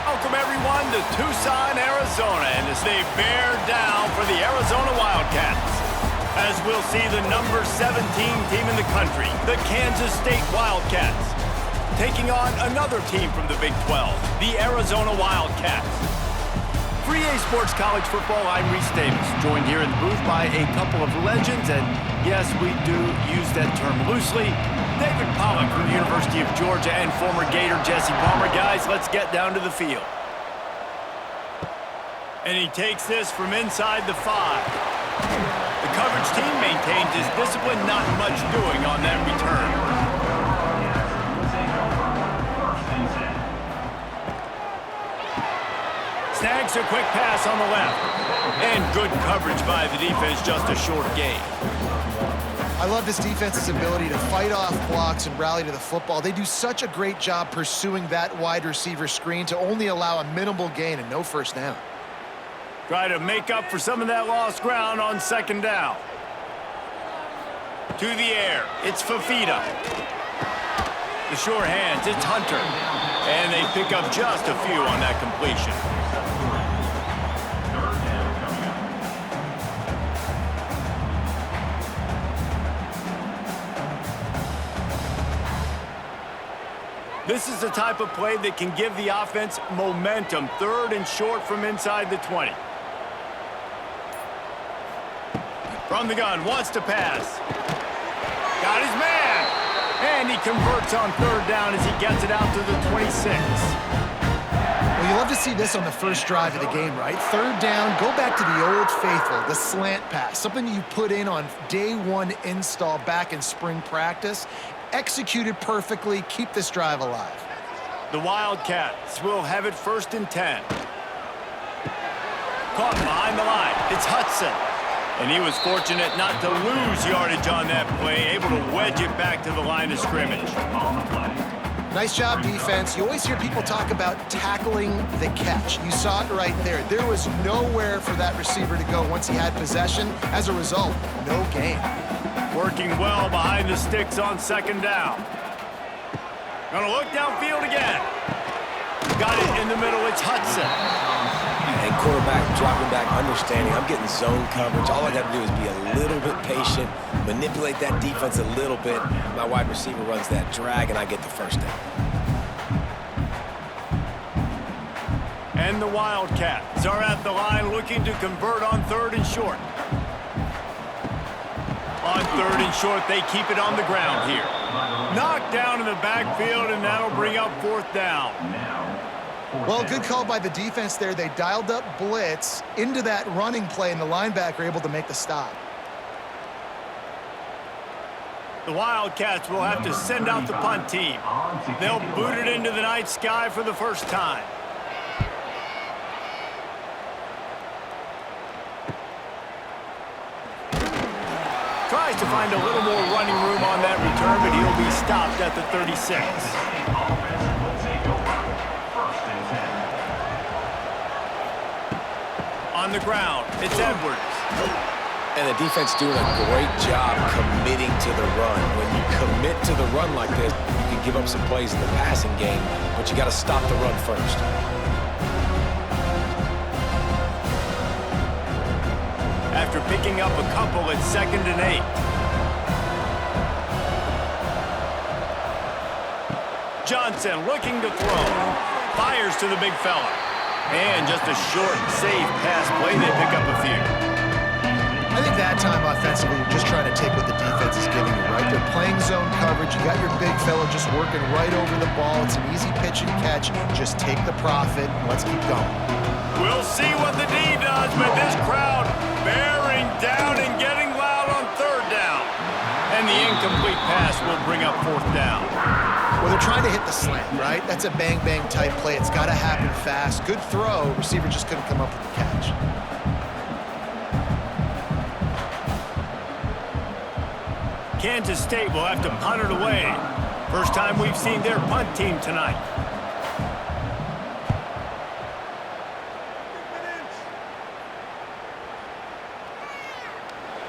Welcome everyone to Tucson, Arizona, and as they bear down for the Arizona Wildcats. As we'll see the number 17 team in the country, the Kansas State Wildcats, taking on another team from the Big 12, the Arizona Wildcats. For EA Sports College Football, I'm Reese Davis, joined here in the booth by a couple of legends, and yes, we do use that term loosely. David Pollack from the University of Georgia and former Gator Jesse Palmer. Guys, let's get down to the field. And he takes this from inside the 5. The coverage team maintains his discipline, not much doing on that return. Snags a quick pass on the left. And good coverage by the defense, just a short gain. I love this defense's ability to fight off blocks and rally to the football. They do such a great job pursuing that wide receiver screen to only allow a minimal gain and no first down. Try to make up for some of that lost ground on second down. To the air, it's Fafita. The sure hands, it's Hunter. And they pick up just a few on that completion. This is the type of play that can give the offense momentum. 3rd and short from inside the 20. From the gun, wants to pass. Got his man. And he converts on 3rd down as he gets it out to the 26. Well, you love to see this on the first drive of the game, right? 3rd down, go back to the old faithful, the slant pass, something you put in on day 1 install back in spring practice. Executed perfectly, keep this drive alive. The Wildcats will have it 1st and 10. Caught behind the line, it's Hudson. And he was fortunate not to lose yardage on that play, able to wedge it back to the line of scrimmage. Nice job, defense. You always hear people talk about tackling the catch. You saw it right there. There was nowhere for that receiver to go once he had possession. As a result, no gain. Working well behind the sticks on 2nd down. Gonna look downfield again. Got it in the middle, it's Hudson. And quarterback dropping back, understanding I'm getting zone coverage. All I got to do is be a little bit patient, manipulate that defense a little bit. My wide receiver runs that drag, and I get the first down. And the Wildcats are at the line looking to convert on 3rd and short. On 3rd and short, they keep it on the ground here. Knocked down in the backfield, and that'll bring up 4th down. Well, good call by the defense there. They dialed up blitz into that running play, and the linebacker able to make the stop. The Wildcats will have to send out the punt team. They'll boot it into the night sky for the first time. Tries to find a little more running room on that return, but he'll be stopped at the 36. On the ground, it's Edwards. And the defense doing a great job committing to the run. When you commit to the run like this, you can give up some plays in the passing game, but you got to stop the run first. After picking up a couple at 2nd and 8. Johnson looking to throw. Fires to the big fella. And just a short, safe pass play. They pick up a few. I think that time offensively, you're just trying to take what the defense is giving you, right? They're playing zone coverage. You got your big fella just working right over the ball. It's an easy pitch and catch. Just take the profit. Let's keep going. We'll see what the D does, but this crowd bearing down and getting loud on 3rd down. And the incomplete pass will bring up 4th down. Well, they're trying to hit the slant, right? That's a bang-bang type play. It's got to happen fast. Good throw. Receiver just couldn't come up with the catch. Kansas State will have to punt it away. First time we've seen their punt team tonight.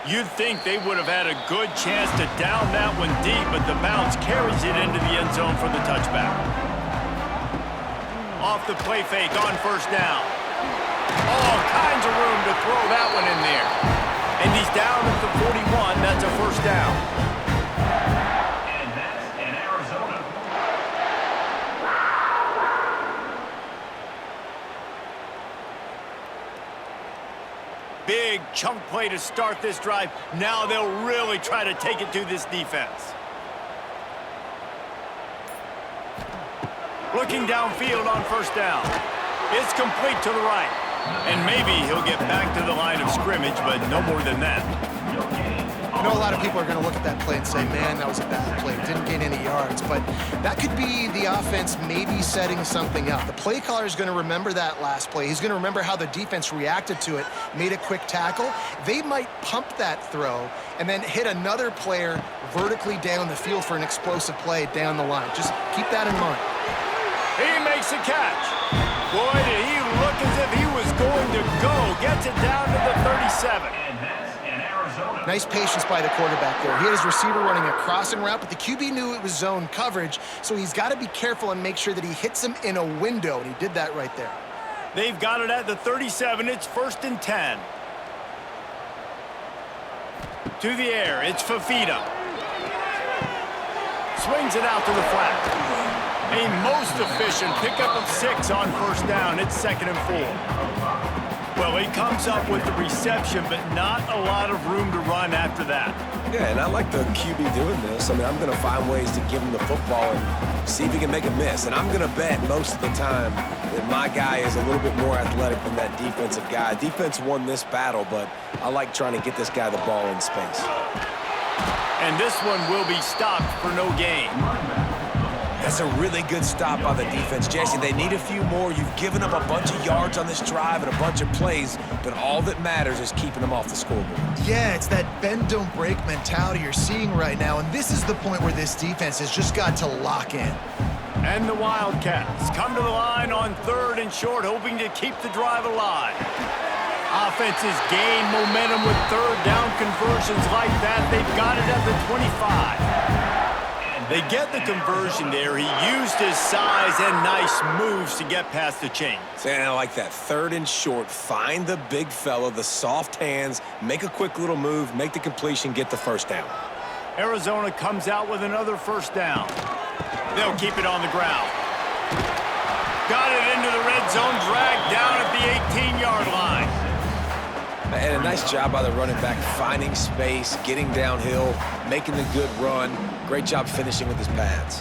You'd think they would have had a good chance to down that one deep, but the bounce carries it into the end zone for the touchback. Off the play fake on first down. All kinds of room to throw that one in there. And he's down at the 41. That's a first down. And that's in Arizona. Big chunk play to start this drive. Now they'll really try to take it to this defense. Looking downfield on first down. It's complete to the right. And maybe he'll get back to the line of scrimmage, but no more than that. I know a lot of people are going to look at that play and say, man, that was a bad play. Didn't gain any yards. But that could be the offense maybe setting something up. The play caller is going to remember that last play. He's going to remember how the defense reacted to it, made a quick tackle. They might pump that throw and then hit another player vertically down the field for an explosive play down the line. Just keep that in mind. He makes a catch. Boy, did he look as if he was going to go. Gets it down to the 37. And that's in Arizona. Nice patience by the quarterback there. He had his receiver running a crossing route, but the QB knew it was zone coverage, so he's got to be careful and make sure that he hits him in a window, and he did that right there. They've got it at the 37. It's 1st and 10. To the air, it's Fafita. Swings it out to the flat. A most efficient pickup of 6 on first down. It's 2nd and 4. Well, he comes up with the reception, but not a lot of room to run after that. Yeah, and I like the QB doing this. I mean, I'm going to find ways to give him the football and see if he can make a miss. And I'm going to bet most of the time that my guy is a little bit more athletic than that defensive guy. Defense won this battle, but I like trying to get this guy the ball in space. And this one will be stopped for no gain. That's a really good stop by the defense. Jesse, they need a few more. You've given up a bunch of yards on this drive and a bunch of plays, but all that matters is keeping them off the scoreboard. Yeah, it's that bend, don't break mentality you're seeing right now, and this is the point where this defense has just got to lock in. And the Wildcats come to the line on 3rd and short, hoping to keep the drive alive. Offenses gain momentum with 3rd down conversions like that. They've got it at the 25. They get the conversion there. He used his size and nice moves to get past the chains. And I like that 3rd and short. Find the big fella, the soft hands, make a quick little move, make the completion, get the first down. Arizona comes out with another first down. They'll keep it on the ground. Got it into the red zone, dragged down at the 18-yard line. And a nice job by the running back, finding space, getting downhill, making the good run. Great job finishing with his pads.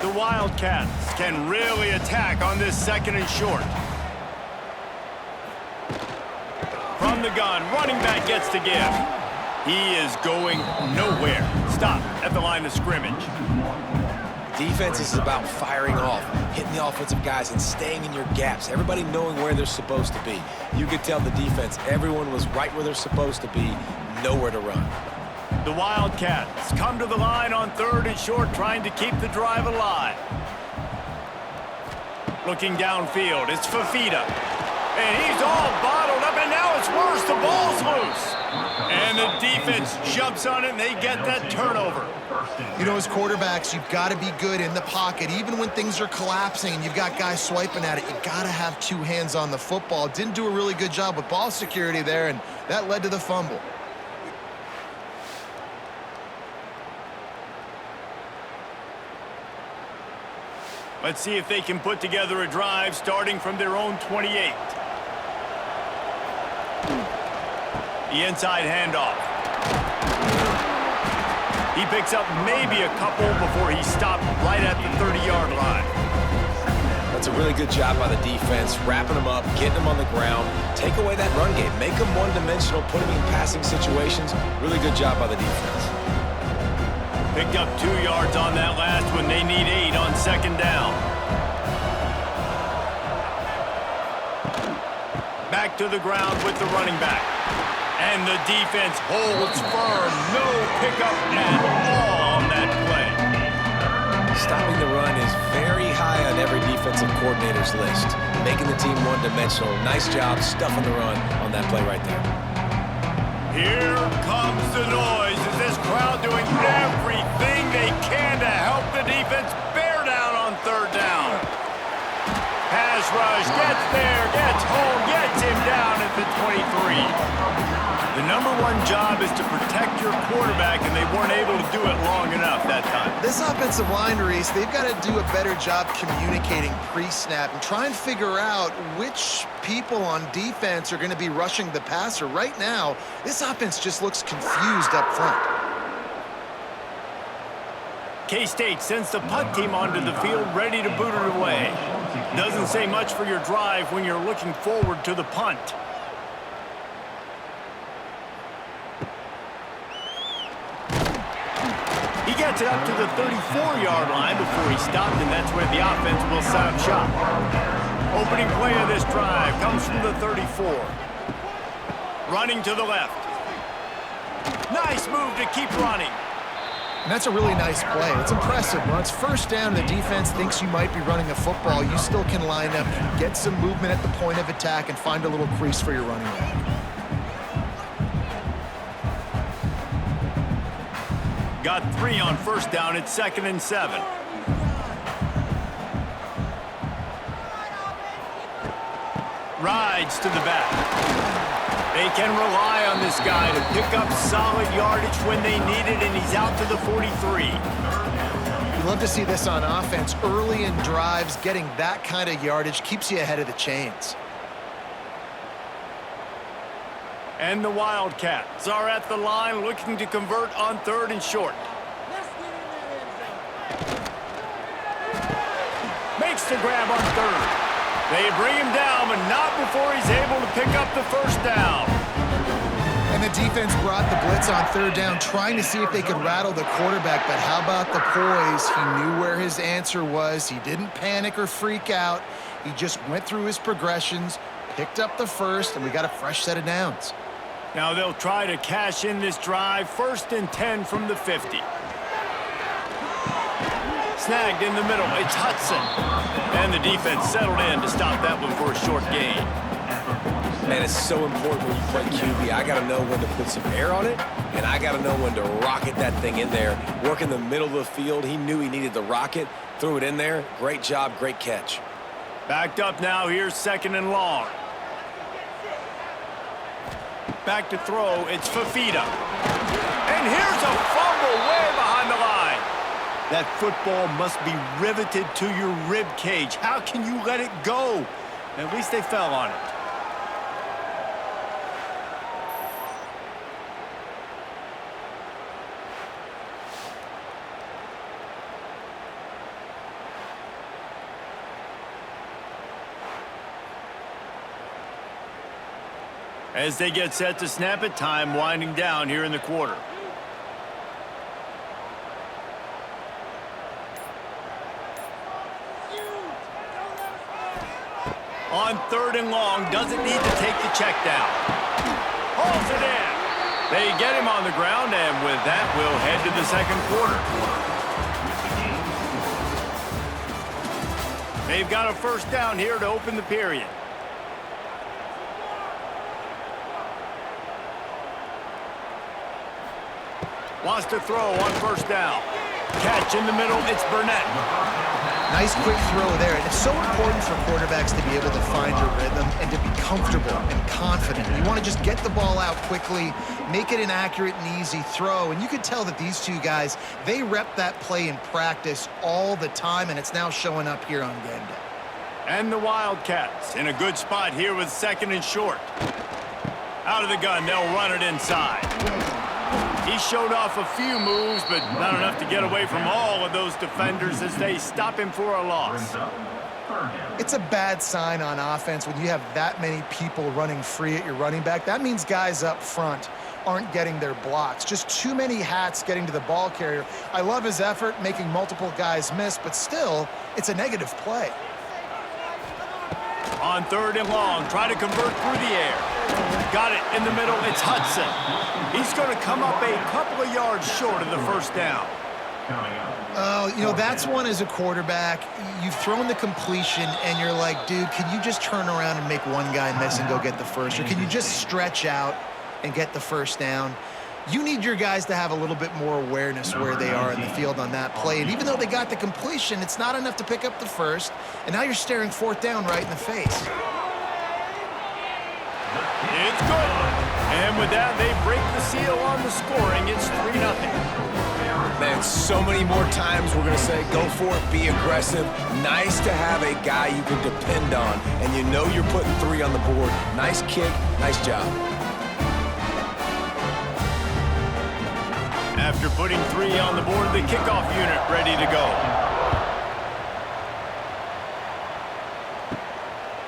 The Wildcats can really attack on this 2nd and short. From the gun, running back gets to give. He is going nowhere. Stop at the line of scrimmage. Defense is about firing off, hitting the offensive guys and staying in your gaps. Everybody knowing where they're supposed to be. You could tell the defense, everyone was right where they're supposed to be, nowhere to run. The Wildcats come to the line on 3rd and short, trying to keep the drive alive. Looking downfield, it's Fafita. And he's all bottled up, and now it's worse. The ball's loose. And the defense jumps on it, and they get that turnover. You know, as quarterbacks, you've got to be good in the pocket. Even when things are collapsing and you've got guys swiping at it, you've got to have 2 hands on the football. Didn't do a really good job with ball security there, and that led to the fumble. Let's see if they can put together a drive starting from their own 28. The inside handoff. He picks up maybe a couple before he's stopped right at the 30-yard line. That's a really good job by the defense, wrapping them up, getting them on the ground, take away that run game, make them one-dimensional, put them in passing situations. Really good job by the defense. Picked up 2 yards on that last one. They need 8 on 2nd down. Back to the ground with the running back. And the defense holds firm. No pickup at all on that play. Stopping the run is very high on every defensive coordinator's list. Making the team one-dimensional. Nice job stuffing the run on that play right there. Here comes the noise. Is this crowd doing everything they can to help the the defense bear down on third down. Pass rush, gets there, gets home, gets him down at the 23. The number one job is to protect your quarterback, and they weren't able to do it long enough that time. This offensive line, Reese, they've got to do a better job communicating pre-snap and try and figure out which people on defense are going to be rushing the passer. Right now, this offense just looks confused up front. K-State sends the punt team onto the field, ready to boot it away. Doesn't say much for your drive when you're looking forward to the punt. He gets it up to the 34-yard line before he stopped, and that's where the offense will set up shop. Opening play of this drive comes from the 34. Running to the left. Nice move to keep running. And that's a really nice play. It's impressive. When it's first down, the defense thinks you might be running a football. You still can line up, get some movement at the point of attack, and find a little crease for your running back. Got 3 on first down. It's 2nd and 7. Rides to the back. They can rely on this guy to pick up solid yardage when they need it, and he's out to the 43. You love to see this on offense. Early in drives, getting that kind of yardage keeps you ahead of the chains. And the Wildcats are at the line looking to convert on 3rd and short. Makes the grab on 3rd. They bring him down, but not before he's able to pick up the first down. And the defense brought the blitz on 3rd down, trying to see if they could rattle the quarterback. But how about the poise? He knew where his answer was. He didn't panic or freak out. He just went through his progressions, picked up the first, and we got a fresh set of downs. Now they'll try to cash in this drive. 1st and 10 from the 50. Snagged in the middle. It's Hudson. And the defense settled in to stop that one for a short gain. Man, it's so important when you play QB. I got to know when to put some air on it, and I got to know when to rocket that thing in there. Work in the middle of the field. He knew he needed the rocket. Threw it in there. Great job, great catch. Backed up now. Here's 2nd and long. Back to throw. It's Fafita. And here's a fumble way behind the line. That football must be riveted to your rib cage. How can you let it go? At least they fell on it. As they get set to snap it, time winding down here in the quarter. On 3rd and long, doesn't need to take the check down. Holds it in. They get him on the ground, and with that, we'll head to the 2nd quarter. They've got a first down here to open the period. Wants to throw on first down. Catch in the middle, it's Burnett. Nice quick throw there. And it's so important for quarterbacks to be able to find your rhythm and to be comfortable and confident. You want to just get the ball out quickly, make it an accurate and easy throw. And you could tell that these two guys, they rep that play in practice all the time, and it's now showing up here on game day. And the Wildcats in a good spot here with 2nd and short. Out of the gun, they'll run it inside. He showed off a few moves, but not enough to get away from all of those defenders as they stop him for a loss. It's a bad sign on offense when you have that many people running free at your running back. That means guys up front aren't getting their blocks. Just too many hats getting to the ball carrier. I love his effort, making multiple guys miss, but still, it's a negative play. On 3rd and long, try to convert through the air. Got it in the middle, it's Hudson. He's going to come up a couple of yards short of the first down. Oh, you know, that's one as a quarterback. You've thrown the completion, and you're like, dude, can you just turn around and make one guy miss and go get the first? Or can you just stretch out and get the first down? You need your guys to have a little bit more awareness where they are in the field on that play. And even though they got the completion, it's not enough to pick up the first. And now you're staring fourth down right in the face. It's good. And with that, they break the seal on the scoring. It's 3-0. Man, so many more times we're going to say, go for it, be aggressive. Nice to have a guy you can depend on, and you know you're putting 3 on the board. Nice kick, nice job. After putting 3 on the board, the kickoff unit ready to go.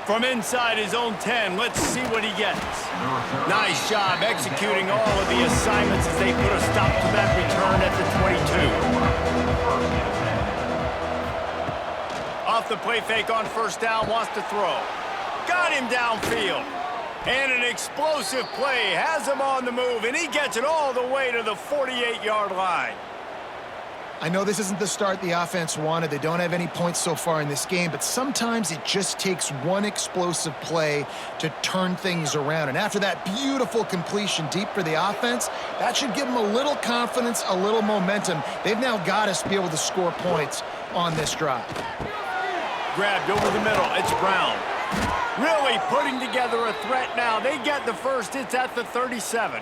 From inside his own 10, let's see what he gets. Nice job executing all of the assignments as they put a stop to that return at the 22. Off the play fake on first down, wants to throw. Got him downfield. And an explosive play has him on the move, and he gets it all the way to the 48-yard line. I know this isn't the start the offense wanted. They don't have any points so far in this game, but sometimes it just takes one explosive play to turn things around. And after that beautiful completion deep for the offense, that should give them a little confidence, a little momentum. They've now got us to be able to score points on this drive. Grabbed over the middle. It's Brown. Really putting together a threat now. They get the first. It's at the 37.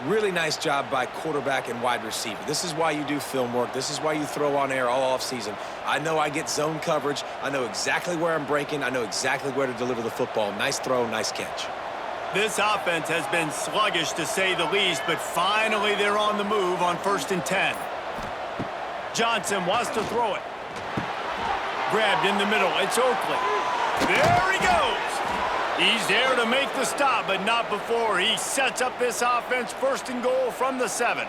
Really nice job by quarterback and wide receiver. This is why you do film work. This is why you throw on air all offseason. I know I get zone coverage. I know exactly where I'm breaking. I know exactly where to deliver the football. Nice throw, nice catch. This offense has been sluggish to say the least, but finally they're on the move on 1st and 10. Johnson wants to throw it. Grabbed in the middle. It's Oakley. There he goes. He's there to make the stop, but not before he sets up this offense 1st and goal from the 7.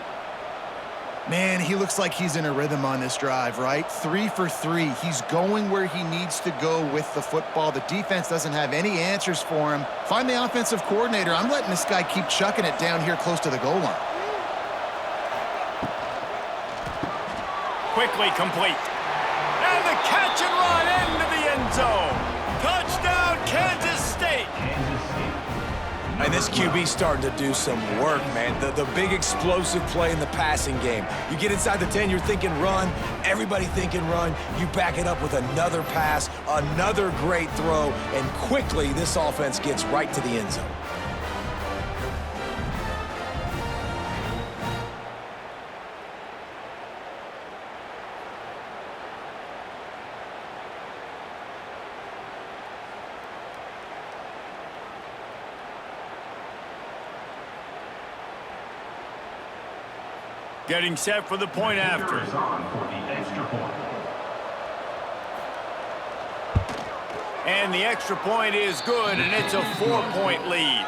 Man, he looks like he's in a rhythm on this drive, right? 3 for 3. He's going where he needs to go with the football. The defense doesn't have any answers for him. Find the offensive coordinator. I'm letting this guy keep chucking it down here close to the goal line. Quickly complete. And the catch and run into the end zone. Touchdown, Kansas State. And this QB's starting to do some work, man. The big explosive play in the passing game. You get inside the 10, you're thinking run. Everybody thinking run. You back it up with another pass, another great throw, and quickly this offense gets right to the end zone. Getting set for the point after. And the extra point is good, and it's a 4-point lead.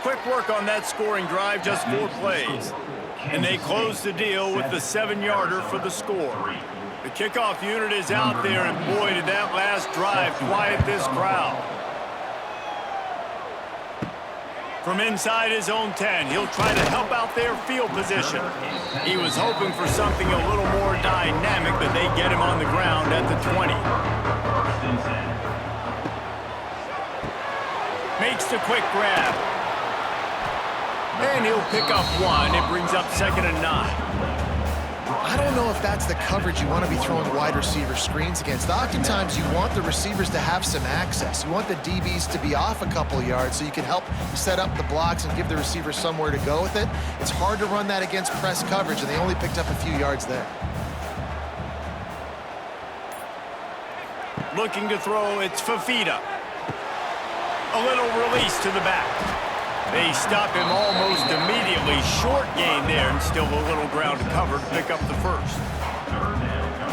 Quick work on that scoring drive, just 4 plays. And they close the deal with the 7-yarder for the score. The kickoff unit is out there, and boy, did that last drive quiet this crowd. From inside his own 10, he'll try to help out their field position. He was hoping for something a little more dynamic, but they get him on the ground at the 20. Makes the quick grab. And he'll pick up 1. It brings up 2nd and 9. I don't know if that's the coverage you want to be throwing wide receiver screens against. Oftentimes, you want the receivers to have some access. You want the DBs to be off a couple of yards so you can help set up the blocks and give the receivers somewhere to go with it. It's hard to run that against press coverage, and they only picked up a few yards there. Looking to throw, it's Fafita. A little release to the back. They stop him almost immediately. Short gain there, and still a little ground to cover to pick up the first.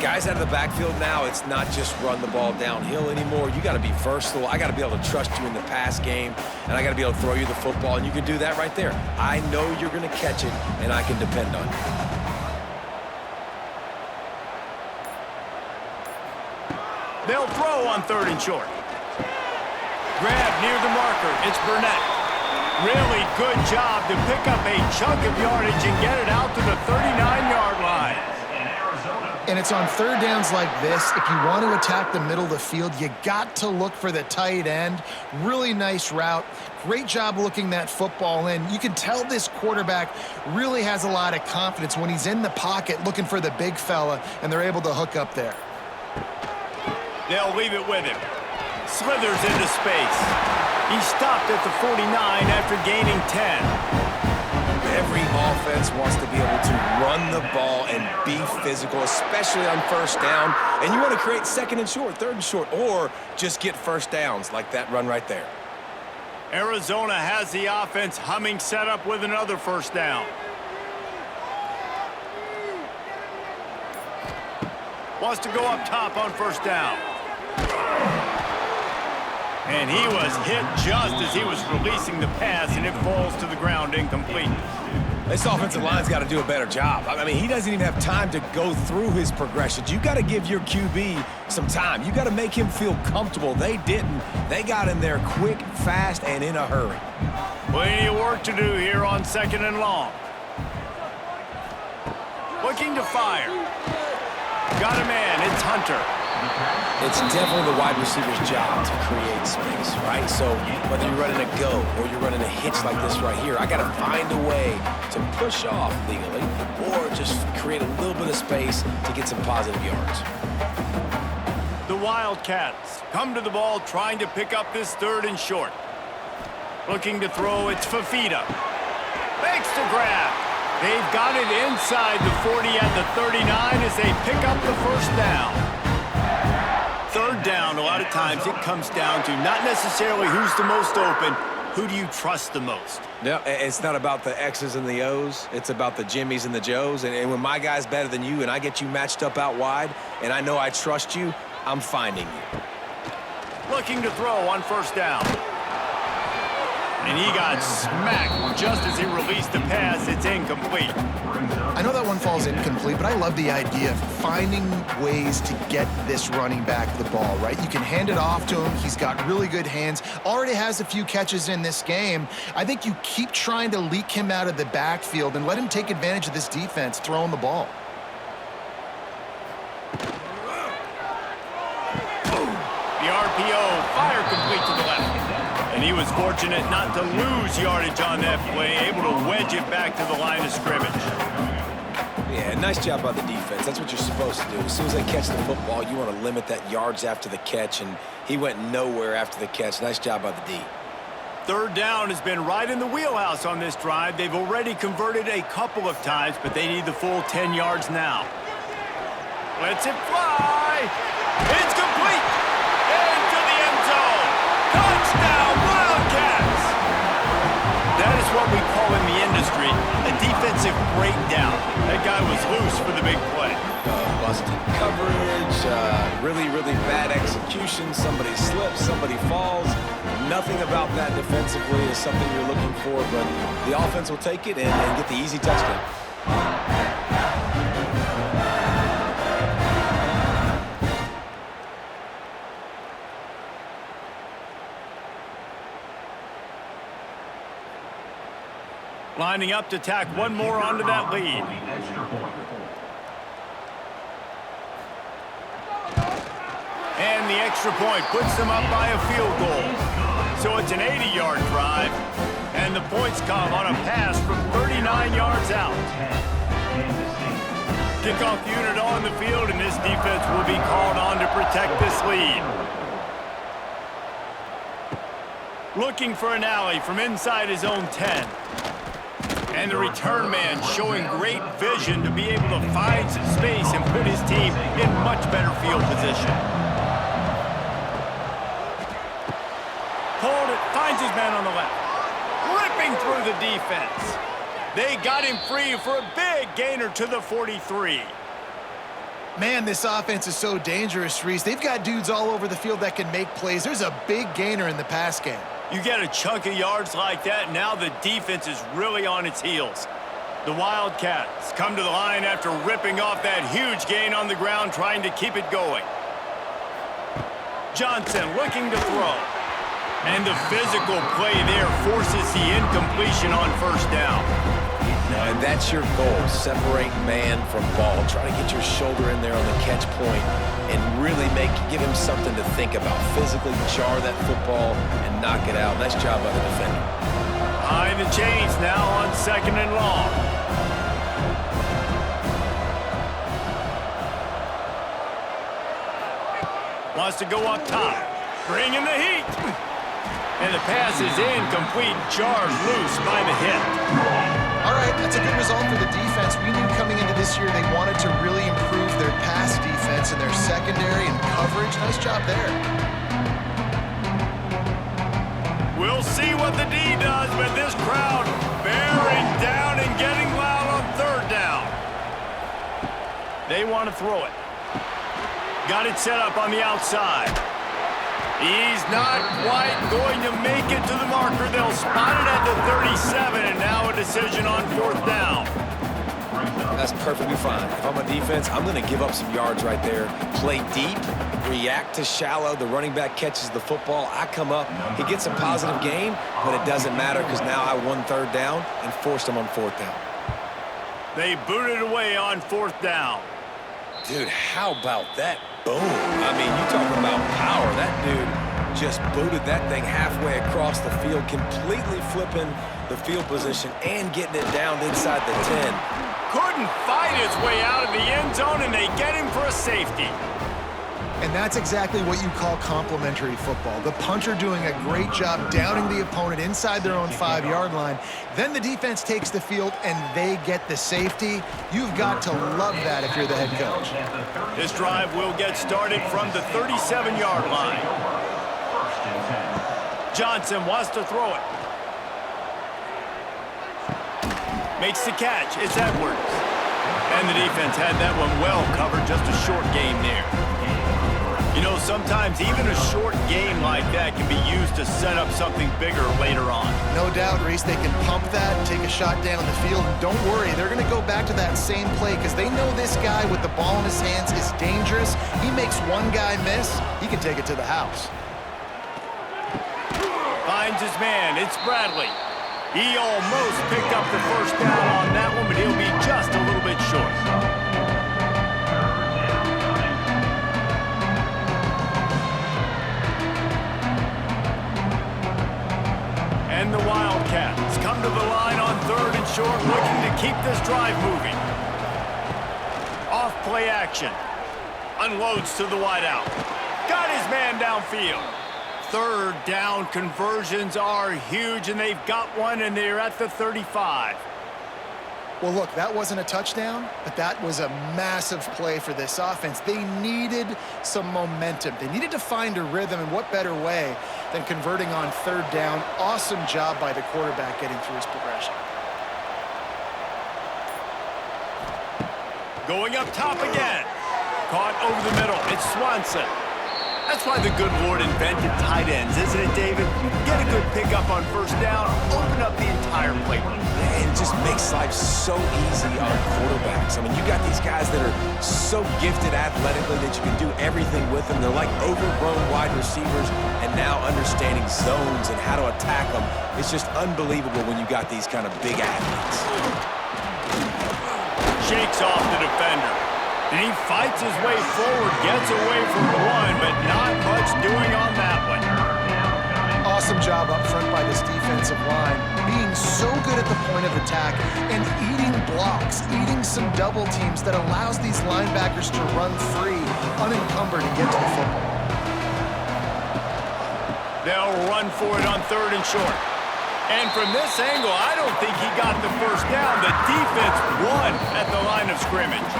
Guys out of the backfield now, it's not just run the ball downhill anymore. You got to be versatile. I got to be able to trust you in the pass game, and I got to be able to throw you the football, and you can do that right there. I know you're going to catch it, and I can depend on you. They'll throw on 3rd and short. Grab near the marker. It's Burnett. Really good job to pick up a chunk of yardage and get it out to the 39-yard line. And it's on third downs like this. If you want to attack the middle of the field, you got to look for the tight end. Really nice route. Great job looking that football in. You can tell this quarterback really has a lot of confidence when he's in the pocket looking for the big fella, and they're able to hook up there. They'll leave it with him. Slithers into space. He stopped at the 49 after gaining 10. Every offense wants to be able to run the ball and be physical, especially on first down. And you want to create second and short, third and short, or just get first downs like that run right there. Arizona has the offense humming, set up with another first down. Wants to go up top on first down. And he was hit just as he was releasing the pass, and it falls to the ground incomplete. This offensive line's got to do a better job. I mean, he doesn't even have time to go through his progressions. You got to give your QB some time. You got to make him feel comfortable. They didn't. They got in there quick, fast, and in a hurry. Plenty of work to do here on second and long. Looking to fire. Got a man. It's Hunter. It's definitely the wide receiver's job to create space, right? So whether you're running a go or you're running a hitch like this right here, I got to find a way to push off legally or just create a little bit of space to get some positive yards. The Wildcats come to the ball trying to pick up this third and short. Looking to throw, it's Fafita. Makes the grab. They've got it inside the 40 at the 39 as they pick up the first down. Third down, a lot of times it comes down to not necessarily who's the most open, who do you trust the most? No, it's not about the X's and the O's. It's about the Jimmies and the Joes. And when my guy's better than you and I get you matched up out wide and I know I trust you, I'm finding you. Looking to throw on first down. And he got smacked just as he released the pass. It's incomplete. I know that one falls incomplete, but I love the idea of finding ways to get this running back the ball, right? You can hand it off to him. He's got really good hands. Already has a few catches in this game. I think you keep trying to leak him out of the backfield and let him take advantage of this defense throwing the ball. The RPO, fire complete to the left. And he was fortunate not to lose yardage on that play, able to wedge it back to the line of scrimmage. Yeah, nice job by the defense. That's what you're supposed to do. As soon as they catch the football, you want to limit that yards after the catch, and he went nowhere after the catch. Nice job by the D. Third down has been right in the wheelhouse on this drive. They've already converted a couple of times, but they need the full 10 yards now. Lets it fly. It's complete. Into the end zone. Touchdown, Wildcats! That is what we call in the industry a defensive breakdown. That guy was loose for the big play. Busted coverage, really, really bad execution. Somebody slips, somebody falls. Nothing about that defensively is something you're looking for, but the offense will take it and get the easy touchdown. Lining up to tack one more onto that lead. And the extra point puts them up by a field goal. So it's an 80-yard drive, and the points come on a pass from 39 yards out. Kickoff unit on the field, and this defense will be called on to protect this lead. Looking for an alley from inside his own 10. And the return man showing great vision to be able to find some space and put his team in much better field position. Hold it, finds his man on the left. Ripping through the defense. They got him free for a big gainer to the 43. Man, this offense is so dangerous, Reese. They've got dudes all over the field that can make plays. There's a big gainer in the pass game. You get a chunk of yards like that, now the defense is really on its heels. The Wildcats come to the line after ripping off that huge gain on the ground, trying to keep it going. Johnson looking to throw. And the physical play there forces the incompletion on first down. And that's your goal, separate man from ball. Try to get your shoulder in there on the catch point and really give him something to think about. Physically jar that football and knock it out. Nice job by the defender. Behind the chains now on 2nd and long. Wants to go up top. Bringing the heat. And the pass is incomplete. Jars loose by the hit. All right, that's a good result for the defense. We knew coming into this year they wanted to really improve their pass defense and their secondary and coverage. Nice job there. We'll see what the D does, but this crowd bearing down and getting loud on 3rd down. They want to throw it. Got it set up on the outside. He's not quite going to make it to the marker. They'll spot it at the 37, and now a decision on 4th down. That's perfectly fine. If I'm a defense, I'm going to give up some yards right there. Play deep, react to shallow. The running back catches the football. I come up. He gets a positive gain, but it doesn't matter because now I won 3rd down and forced him on 4th down. They booted away on 4th down. Dude, how about that? Boom. I mean, you talk about power. That dude just booted that thing halfway across the field, completely flipping the field position and getting it down inside the 10. Couldn't fight his way out of the end zone, and they get him for a safety. And that's exactly what you call complementary football. The punter doing a great job downing the opponent inside their own 5-yard line. Then the defense takes the field and they get the safety. You've got to love that if you're the head coach. This drive will get started from the 37-yard line. Johnson wants to throw it. Makes the catch. It's Edwards. And the defense had that one well covered. Just a short gain there. You know, sometimes even a short game like that can be used to set up something bigger later on. No doubt, Reese, they can pump that, take a shot down the field, and don't worry, they're going to go back to that same play because they know this guy with the ball in his hands is dangerous. He makes one guy miss, he can take it to the house. Finds his man, it's Bradley. He almost picked up the 1st down on that one, but he'll be just a little bit short. And the Wildcats come to the line on 3rd and short, looking to keep this drive moving. Off play action. Unloads to the wideout. Got his man downfield. 3rd down conversions are huge, and they've got one, and they're at the 35. Well, look, that wasn't a touchdown, but that was a massive play for this offense. They needed some momentum. They needed to find a rhythm, and what better way than converting on 3rd down. Awesome job by the quarterback getting through his progression. Going up top again. Caught over the middle. It's Swanson. That's why the good Lord invented tight ends, isn't it, David? Get a good pickup on 1st down, open up the entire playbook. It just makes life so easy on quarterbacks. I mean, you got these guys that are so gifted athletically that you can do everything with them. They're like overgrown wide receivers, and now understanding zones and how to attack them. It's just unbelievable when you got these kind of big athletes. Shakes off the defender. And he fights his way forward, gets away from one, but not much doing on that one. Awesome job up front by this defensive line, being so good at the point of attack and eating blocks, eating some double teams that allows these linebackers to run free, unencumbered, and get to the football. They'll run for it on 3rd and short. And from this angle, I don't think he got the 1st down. The defense won at the line of scrimmage.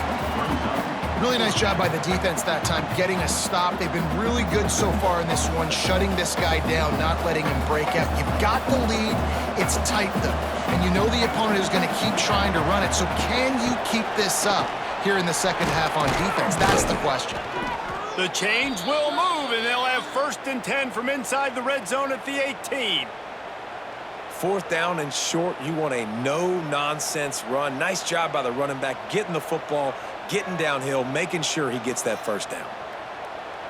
Really nice job by the defense that time, getting a stop. They've been really good so far in this one, shutting this guy down, not letting him break out. You've got the lead. It's tight, though. And you know the opponent is going to keep trying to run it. So can you keep this up here in the 2nd half on defense? That's the question. The chains will move, and they'll have 1st and 10 from inside the red zone at the 18. 4th down and short, you want a no-nonsense run. Nice job by the running back, getting the football, getting downhill, making sure he gets that 1st down.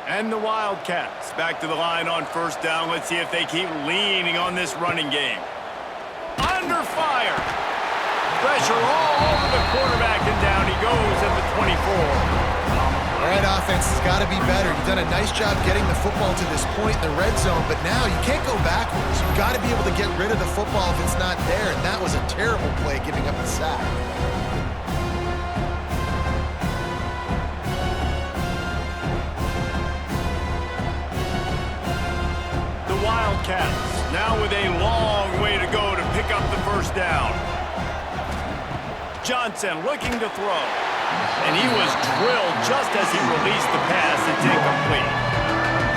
And the Wildcats back to the line on 1st down. Let's see if they keep leaning on this running game. Under fire. Pressure all over the quarterback, and down he goes at the 24. All right, offense has got to be better. You've done a nice job getting the football to this point in the red zone, but now you can't go backwards. You've got to be able to get rid of the football if it's not there, and that was a terrible play giving up the sack. The Wildcats now with a long way to go to pick up the first down. Johnson looking to throw. And he was drilled just as he released the pass. It's incomplete.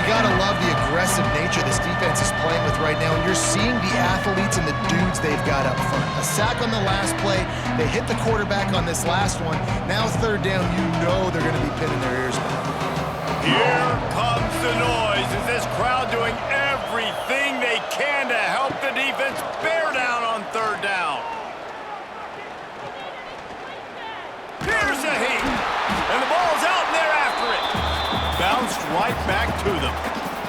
You got to love the aggressive nature this defense is playing with right now, and you're seeing the athletes and the dudes they've got up front. A sack on the last play. They hit the quarterback on this last one. Now third down, you know they're going to be pinning their ears back. Here comes the noise. Is this crowd doing everything they can to help the defense bear down on third down? Here's a heat, and the ball's out, and they're after it. Bounced right back to them.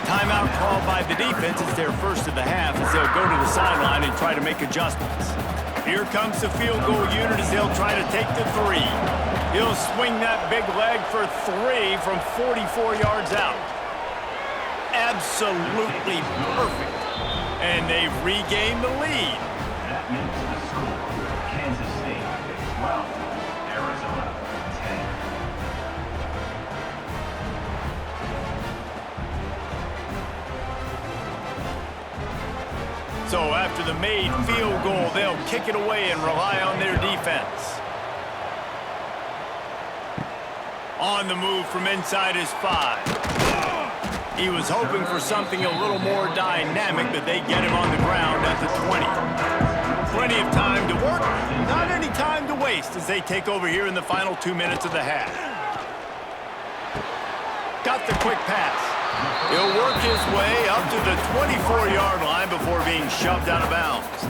Timeout called by the defense. It's their first of the half as they'll go to the sideline and try to make adjustments. Here comes the field goal unit as they'll try to take the 3. He'll swing that big leg for 3 from 44 yards out. Absolutely perfect. And they've regained the lead. That makes the score. Kansas State 12, Arizona 10. So after the made field goal, they'll kick it away and rely on their defense. On the move from inside his 5. He was hoping for something a little more dynamic, but they get him on the ground at the 20. Plenty of time to work, not any time to waste as they take over here in the final 2 minutes of the half. Got the quick pass. He'll work his way up to the 24-yard line before being shoved out of bounds.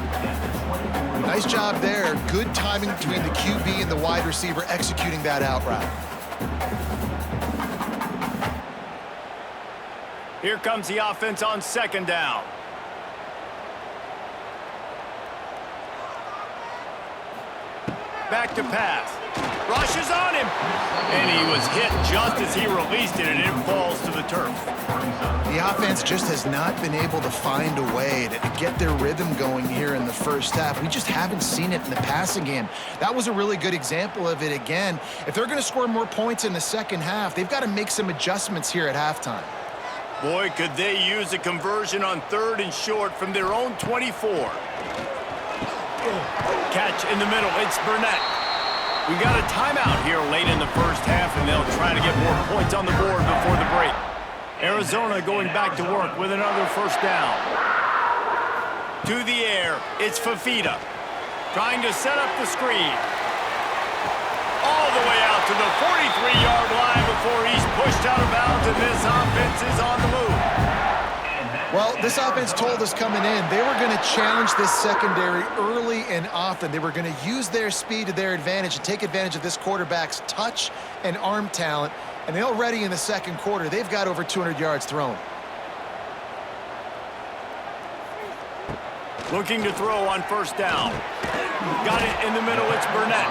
Nice job there. Good timing between the QB and the wide receiver executing that out route. Here comes the offense on second down. Back to pass. Rushes on him. And he was hit just as he released it, and it falls to the turf. The offense just has not been able to find a way to get their rhythm going here in the first half. We just haven't seen it in the passing game. That was a really good example of it again. If they're going to score more points in the second half, they've got to make some adjustments here at halftime. Boy, could they use a conversion on 3rd and short from their own 24. Catch in the middle. It's Burnett. We got a timeout here late in the first half, and they'll try to get more points on the board before the break. Arizona going back to work with another first down. To the air, it's Fafita. Trying to set up the screen. All the way out to the 43-yard line before he's pushed out of bounds, and this offense is on the move. Well, this offense told us coming in they were going to challenge this secondary early and often. They were going to use their speed to their advantage and take advantage of this quarterback's touch and arm talent. And already in the second quarter, they've got over 200 yards thrown. Looking to throw on first down. Got it in the middle, it's Burnett.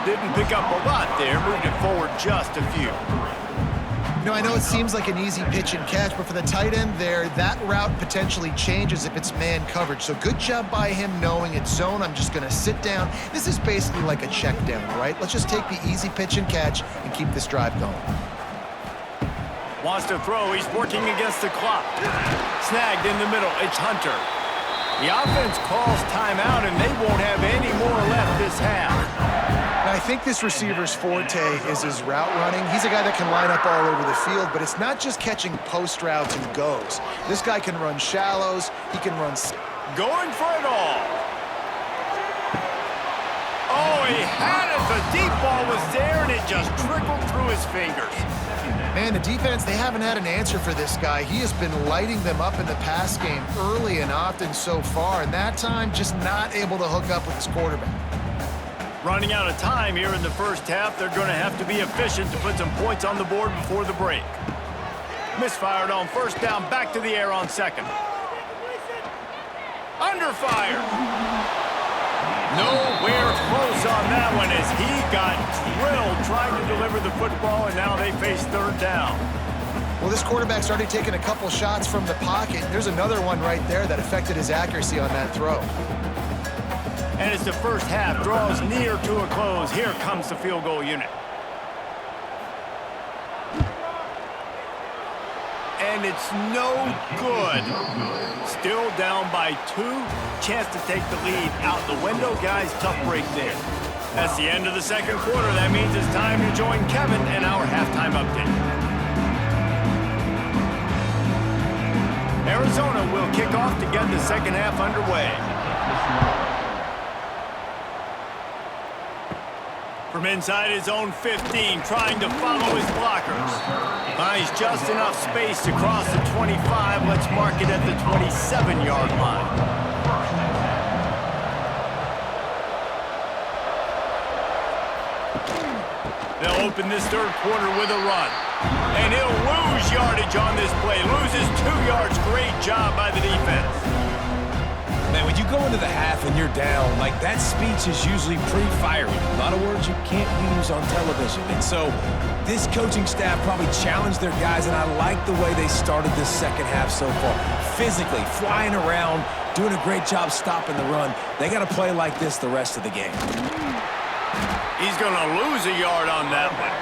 Didn't pick up a lot there, moved it forward just a few. You know, I know it seems like an easy pitch and catch, but for the tight end there, that route potentially changes if it's man coverage. So good job by him knowing it's zone. I'm just going to sit down. This is basically like a check down, right? Let's just take the easy pitch and catch and keep this drive going. Wants to throw. He's working against the clock. Snagged in the middle. It's Hunter. The offense calls timeout, and they won't have any more left this half. Now, I think this receiver's forte is his route running. He's a guy that can line up all over the field, but it's not just catching post routes and goes. This guy can run shallows. He can run... Going for it all. Oh, he had it. The deep ball was there, and it just trickled through his fingers. Man, the defense, they haven't had an answer for this guy. He has been lighting them up in the pass game early and often so far, and that time just not able to hook up with his quarterback. Running out of time here in the first half, they're going to have to be efficient to put some points on the board before the break. Misfired on first down, back to the air on second. Under fire. Nowhere close on that one as he got drilled trying to deliver the football, and now they face third down. Well, this quarterback's already taken a couple shots from the pocket. There's another one right there that affected his accuracy on that throw. And as the first half draws near to a close, here comes the field goal unit. And it's no good. Still down by 2. Chance to take the lead out the window. Guys, tough break there. That's the end of the second quarter. That means it's time to join Kevin in our halftime update. Arizona will kick off to get the second half underway. From inside his own 15, trying to follow his blockers. Finds just enough space to cross the 25. Let's mark it at the 27-yard line. They'll open this third quarter with a run. And he'll lose yardage on this play. Loses 2 yards. Great job by the defense. Man, when you go into the half and you're down, like that speech is usually pretty fiery. A lot of words you can't use on television. And so this coaching staff probably challenged their guys, and I like the way they started this second half so far. Physically, flying around, doing a great job stopping the run. They got to play like this the rest of the game. He's going to lose a yard on that one.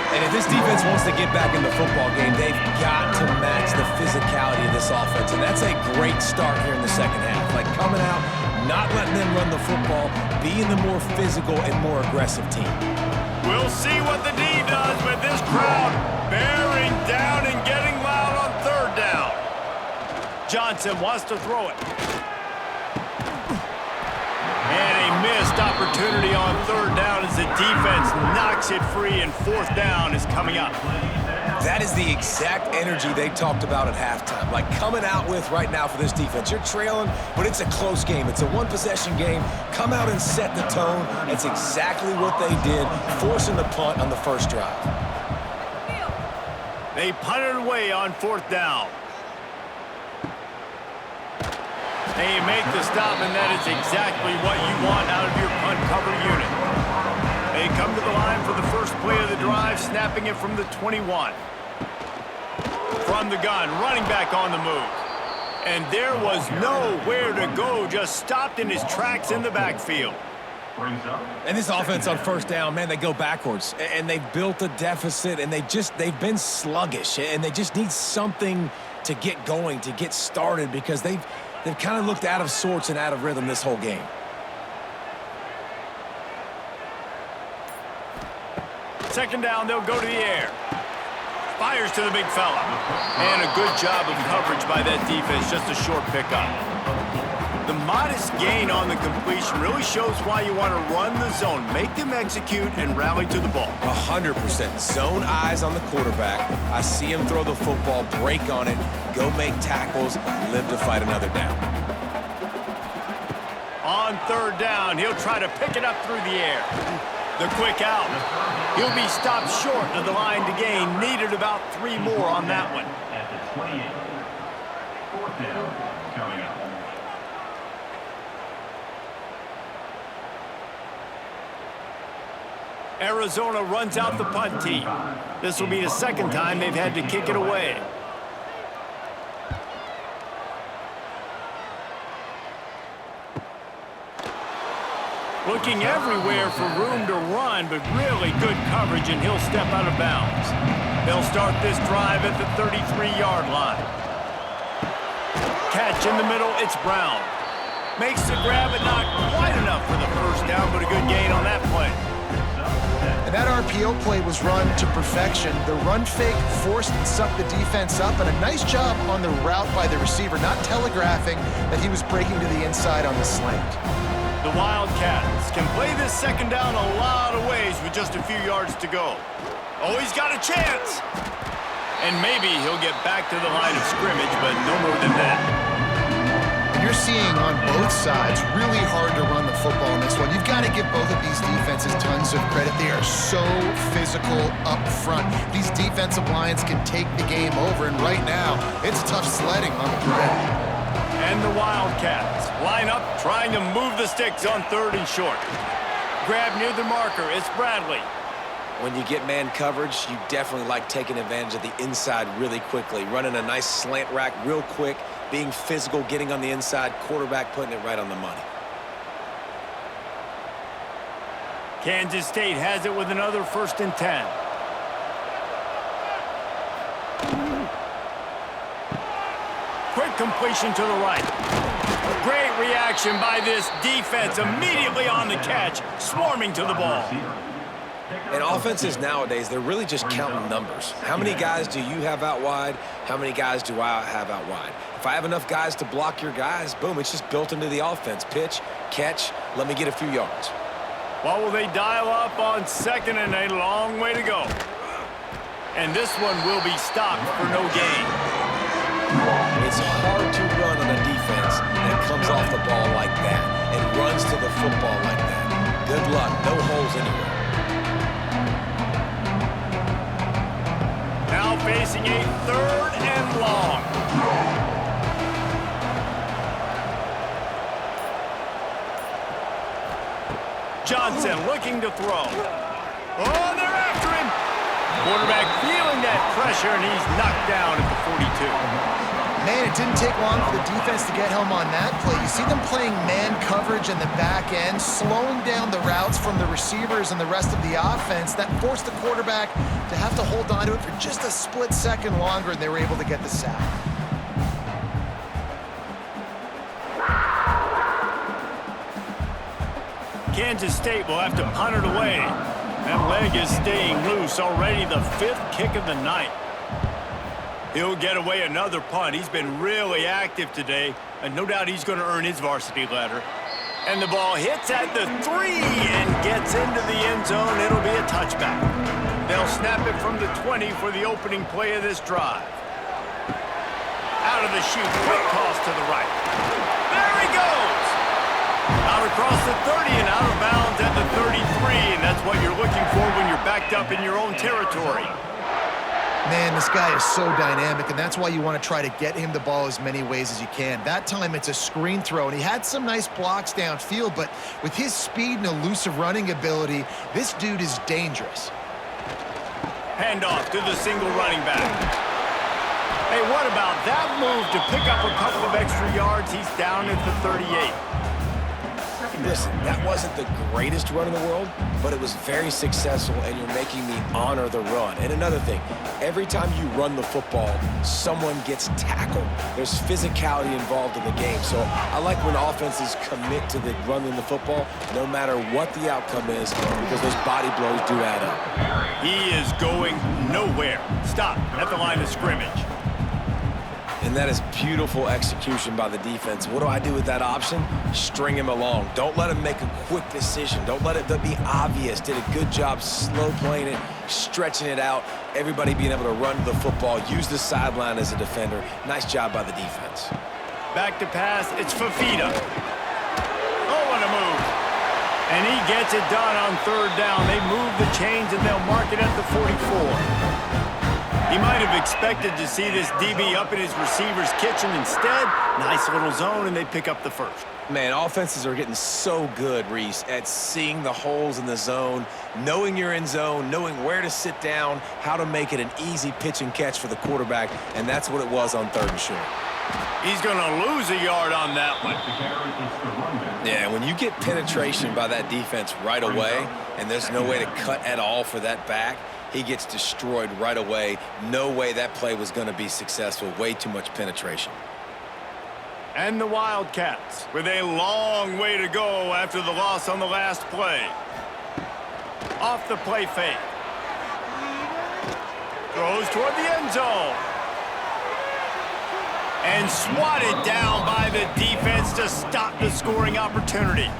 And if this defense wants to get back in the football game, they've got to match the physicality of this offense. And that's a great start here in the second half. Like coming out, not letting them run the football, being the more physical and more aggressive team. We'll see what the D does with this crowd bearing down and getting loud on third down. Johnson wants to throw it. And a missed opportunity on third down as the defense knocks it free, and fourth down is coming up. That is the exact energy they talked about at halftime. Like coming out with right now for this defense. You're trailing, but it's a close game. It's a one-possession game. Come out and set the tone. That's exactly what they did, forcing the punt on the first drive. They punted away on fourth down. They make the stop, and that is exactly what you want out of your punt cover unit. They come to the line for the first play of the drive, snapping it from the 21. From the gun, running back on the move. And there was nowhere to go, just stopped in his tracks in the backfield. And this offense on first down, man, they go backwards. And they've built a deficit, and they've been sluggish. And they just need something to get going, to get started, because they've kind of looked out of sorts and out of rhythm this whole game. Second down, they'll go to the air. Fires to the big fella. And a good job of coverage by that defense, just a short pickup. The modest gain on the completion really shows why you want to run the zone. Make them execute and rally to the ball. 100%. Zone eyes on the quarterback. I see him throw the football, break on it, go make tackles, live to fight another down. On third down, he'll try to pick it up through the air. The quick out. He'll be stopped short of the line to gain. Needed about 3 more on that one. At the 28. Fourth down coming up. Arizona runs out the punt team. This will be the second time they've had to kick it away. Looking everywhere for room to run, but really good coverage, and he'll step out of bounds. They'll start this drive at the 33-yard line. Catch in the middle, it's Brown. Makes the grab, but not quite enough for the first down, but a good gain on that play. And that RPO play was run to perfection. The run fake forced and sucked the defense up, and a nice job on the route by the receiver, not telegraphing that he was breaking to the inside on the slant. The Wildcats can play this second down a lot of ways with just a few yards to go. Oh, he's got a chance! And maybe he'll get back to the line of scrimmage, but no more than that. You're seeing on both sides really hard to run the football in this one. You've got to give both of these defenses tons of credit. They are so physical up front. These defensive lines can take the game over, and right now, it's tough sledding on the perimeter. And the Wildcats line up, trying to move the sticks on 3rd and short. Grab near the marker, it's Bradley. When you get man coverage, you definitely like taking advantage of the inside really quickly, running a nice slant rack real quick, being physical, getting on the inside, quarterback putting it right on the money. Kansas State has it with another 1st and 10. Quick completion to the right. Great reaction by this defense, immediately on the catch, swarming to the ball. And offenses nowadays, they're really just counting numbers. How many guys do you have out wide? How many guys do I have out wide? If I have enough guys to block your guys, boom, it's just built into the offense. Pitch, catch, let me get a few yards. What will they dial up on 2nd and a long way to go? And this one will be stopped for no gain. It's hard to run on a defense that comes off the ball like that and runs to the football like that. Good luck, no holes anywhere. Now facing a 3rd and long. Johnson looking to throw. Oh, they're after him. Quarterback feeling that pressure, and he's knocked down at the 42. Man, it didn't take long for the defense to get home on that play. You see them playing man coverage in the back end, slowing down the routes from the receivers and the rest of the offense. That forced the quarterback to have to hold on to it for just a split second longer, and they were able to get the sack. Kansas State will have to punt it away. That leg is staying loose, already the 5th kick of the night. He'll get away another punt. He's been really active today, and no doubt he's going to earn his varsity letter. And the ball hits at the 3 and gets into the end zone. It'll be a touchback. They'll snap it from the 20 for the opening play of this drive. Out of the chute, quick toss to the right. There he goes! Out across the 30 and out of bounds at the 33, and that's what you're looking for when you're backed up in your own territory. Man, this guy is so dynamic, and that's why you want to try to get him the ball as many ways as you can. That time, it's a screen throw, and he had some nice blocks downfield, but with his speed and elusive running ability, this dude is dangerous. Handoff to the single running back. Hey, what about that move to pick up a couple of extra yards? He's down at the 38. Listen, that wasn't the greatest run in the world, but it was very successful, and you're making me honor the run. And another thing, every time you run the football, someone gets tackled. There's physicality involved in the game. So I like when offenses commit to the running the football, no matter what the outcome is, because those body blows do add up. He is going nowhere. Stop at the line of scrimmage. And that is beautiful execution by the defense. What do I do with that option? String him along. Don't let him make a quick decision. Don't let it be obvious. Did a good job slow playing it, stretching it out, everybody being able to run the football, use the sideline as a defender. Nice job by the defense. Back to pass, it's Fafita. Oh, what a move. And he gets it done on 3rd down. They move the chains, and they'll mark it at the 44. He might have expected to see this DB up in his receiver's kitchen. Instead, nice little zone, and they pick up the 1st. Man, offenses are getting so good, Reese, at seeing the holes in the zone, knowing you're in zone, knowing where to sit down, how to make it an easy pitch and catch for the quarterback, and that's what it was on 3rd and short. He's going to lose a yard on that one. Yeah, when you get penetration by that defense right away, and there's no way to cut at all for that back, he gets destroyed right away. No way that play was going to be successful. Way too much penetration. And the Wildcats with a long way to go after the loss on the last play. Off the play fake. Throws toward the end zone. And swatted down by the defense to stop the scoring opportunity.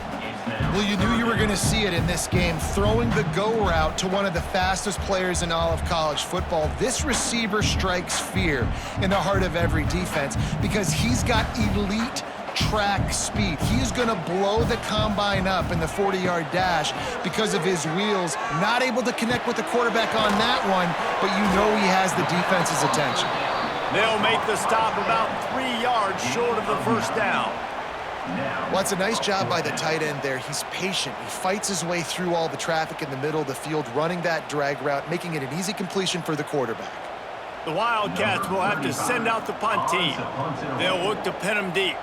Well, you knew you were going to see it in this game, throwing the go route to one of the fastest players in all of college football. This receiver strikes fear in the heart of every defense because he's got elite track speed. He is going to blow the combine up in the 40-yard dash because of his wheels. Not able to connect with the quarterback on that one, but you know he has the defense's attention. They'll make the stop about 3 yards short of the first down. Well, it's a nice job by the tight end there. He's patient. He fights his way through all the traffic in the middle of the field, running that drag route, making it an easy completion for the quarterback. The Wildcats will have to send out the punt team. They'll look to pin them deep.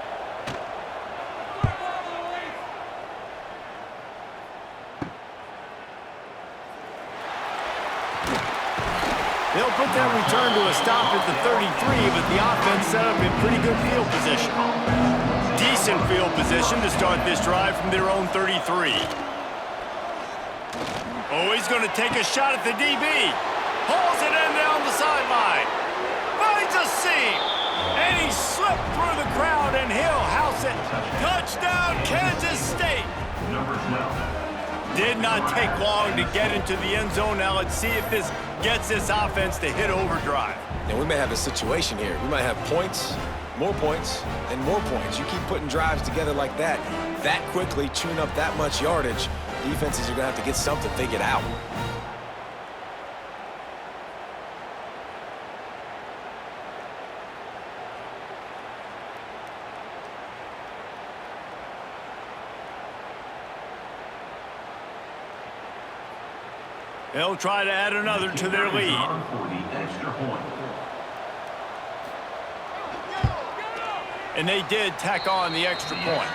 They'll put that return to a stop at the 33, but the offense set up in pretty good field position. Decent field position to start this drive from their own 33. Oh, he's going to take a shot at the DB. Pulls it in down the sideline. Finds a seam. And he slipped through the crowd, and he'll house it. Touchdown, Kansas State. Number 12. Did not take long to get into the end zone. Now let's see if this gets this offense to hit overdrive. Now, we may have a situation here. We might have points, and more points. You keep putting drives together like that quickly, chewing up that much yardage, defenses are going to have to get something figured out. They'll try to add another to their lead. For the extra point. And they did tack on the extra point.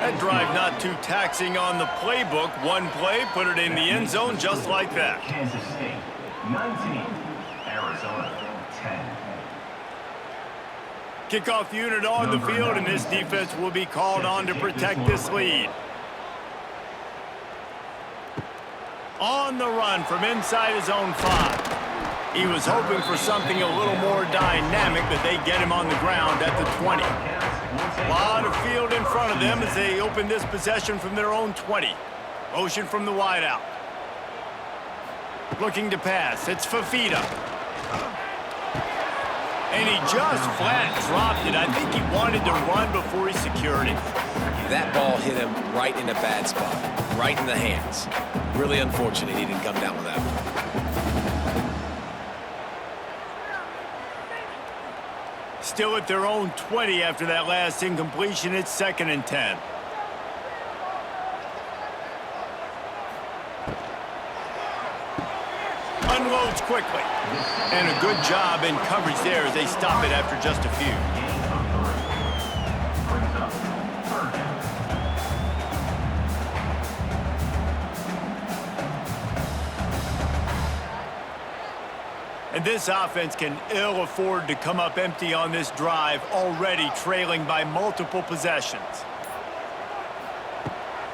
That drive not too taxing on the playbook. One play, put it in the end zone just like that. Kansas State, 19. Arizona, 10. Kickoff unit on the field, and this defense will be called on to protect this lead. On the run from inside his own 5. He was hoping for something a little more dynamic, but they get him on the ground at the 20. A lot of field in front of them as they open this possession from their own 20. Motion from the wideout. Looking to pass. It's Fafita. And he just flat dropped it. I think he wanted to run before he secured it. That ball hit him right in a bad spot, right in the hands. Really unfortunate he didn't come down with that one. Still at their own 20 after that last incompletion. It's 2nd and 10. Unloads quickly. And a good job in coverage there as they stop it after just a few. And this offense can ill afford to come up empty on this drive, already trailing by multiple possessions.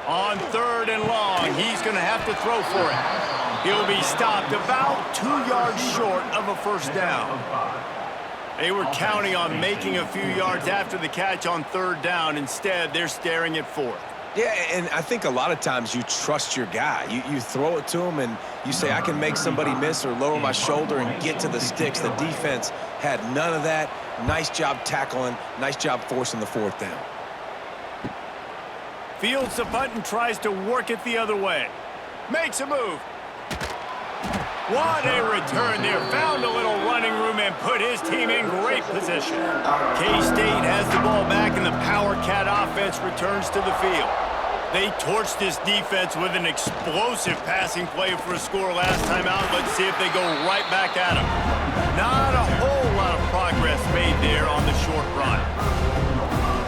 On 3rd and long, he's going to have to throw for it. He'll be stopped about 2 yards short of a first down. They were counting on making a few yards after the catch on 3rd down. Instead, they're staring at 4th. Yeah, and I think a lot of times you trust your guy. You throw it to him and you say, I can make somebody miss or lower my shoulder and get to the sticks. The defense had none of that. Nice job tackling. Nice job forcing the 4th down. Fields the punt and tries to work it the other way. Makes a move. What a return there. Found a little running room and put his team in great position. K-State has the ball back and the Power Cat offense returns to the field. They torched this defense with an explosive passing play for a score last time out. Let's see if they go right back at him. Not a whole lot of progress made there on the short run.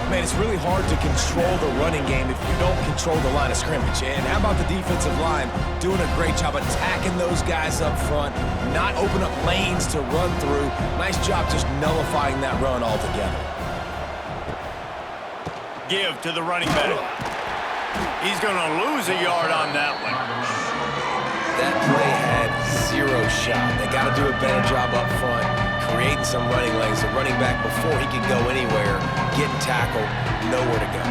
Man, it's really hard to control the running game if you don't control the line of scrimmage. And how about the defensive line doing a great job attacking those guys up front, not open up lanes to run through. Nice job just nullifying that run altogether. Give to the running back. He's going to lose a yard on that one. That play had 0 shot. They got to do a better job up front, creating some running lanes. The running back, before he could go anywhere, getting tackled, nowhere to go.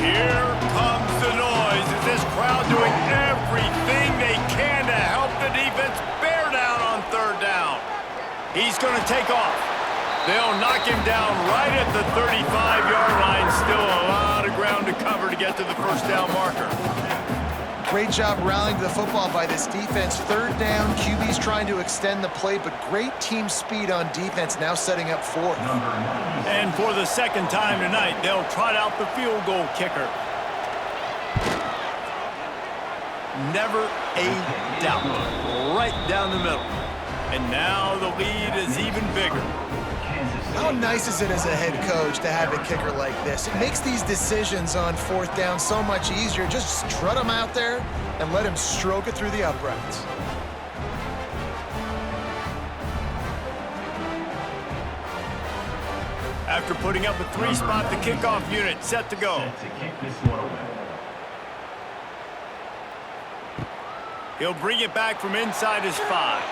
Here comes the noise. Is this crowd doing everything they can to help the defense bear down on 3rd down? He's going to take off. They'll knock him down right at the 35-yard line. Still a lot of ground to cover to get to the first down marker. Great job rallying to the football by this defense. Third down, QB's trying to extend the play, but great team speed on defense, now setting up fourth. And for the second time tonight, they'll trot out the field goal kicker. Never a doubt. Right down the middle. And now the lead is even bigger. How nice is it as a head coach to have a kicker like this? It makes these decisions on fourth down so much easier. Just strut him out there and let him stroke it through the uprights. After putting up a 3-spot, the kickoff unit set to go. He'll bring it back from inside his 5.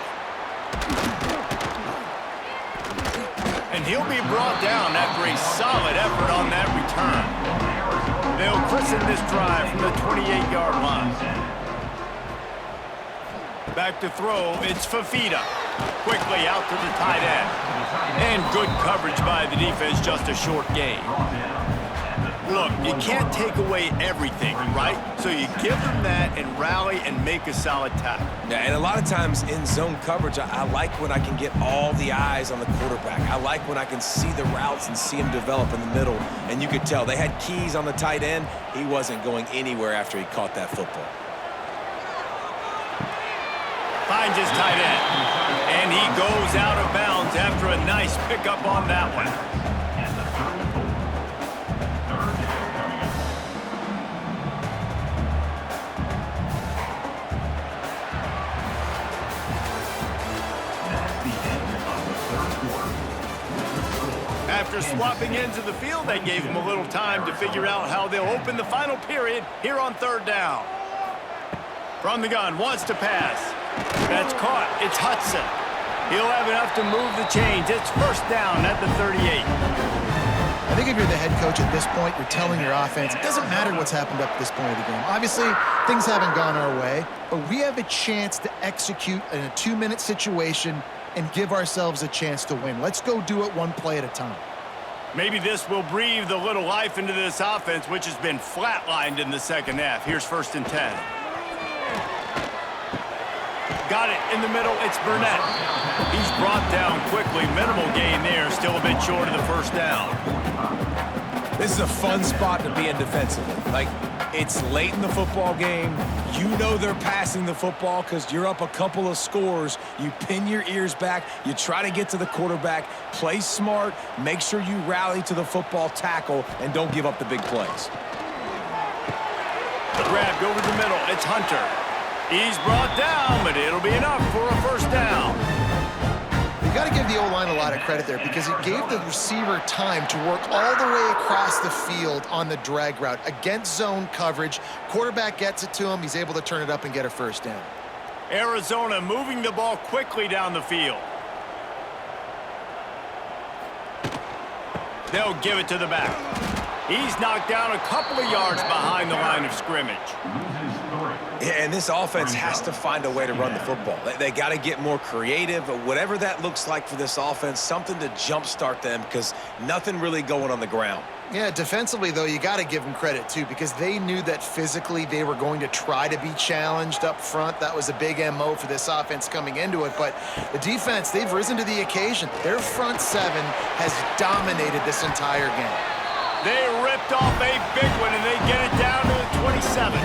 And he'll be brought down after a solid effort on that return. They'll christen this drive from the 28-yard line. Back to throw, it's Fafita. Quickly out to the tight end. And good coverage by the defense, just a short gain. Look, you can't take away everything, right? So you give them that and rally and make a solid tackle. Yeah, and a lot of times in zone coverage, I like when I can get all the eyes on the quarterback. I like when I can see the routes and see him develop in the middle. And you could tell they had keys on the tight end. He wasn't going anywhere after he caught that football. Finds his tight end. And he goes out of bounds after a nice pickup on that one. After swapping ends of the field, they gave him a little time to figure out how they'll open the final period here on third down. From the gun, wants to pass. That's caught. It's Hudson. He'll have enough to move the chains. It's first down at the 38. I think if you're the head coach at this point, you're telling your offense, it doesn't matter what's happened up to this point of the game. Obviously, things haven't gone our way, but we have a chance to execute in a 2-minute situation and give ourselves a chance to win. Let's go do it one play at a time. Maybe this will breathe a little life into this offense, which has been flatlined in the second half. Here's 1st and 10. Got it in the middle. It's Burnett. He's brought down quickly. Minimal gain there. Still a bit short of the first down. This is a fun spot to be in defensively. Like, it's late in the football game. You know they're passing the football because you're up a couple of scores. You pin your ears back. You try to get to the quarterback. Play smart. Make sure you rally to the football tackle and don't give up the big plays. Grabbed over the middle. It's Hunter. He's brought down, but it'll be enough for a first down. You got to give the O-line a lot of credit there because it gave the receiver time to work all the way across the field on the drag route against zone coverage. Quarterback gets it to him. He's able to turn it up and get a first down. Arizona moving the ball quickly down the field. They'll give it to the back. He's knocked down a couple of yards behind the line of scrimmage. Yeah, and this offense has to find a way to run the football. They got to get more creative, but whatever that looks like for this offense, something to jumpstart them because nothing really going on the ground. Yeah, defensively, though, you got to give them credit, too, because they knew that physically they were going to try to be challenged up front. That was a big MO for this offense coming into it. But the defense, they've risen to the occasion. Their front seven has dominated this entire game. They ripped off a big one, and they get it down to the 27.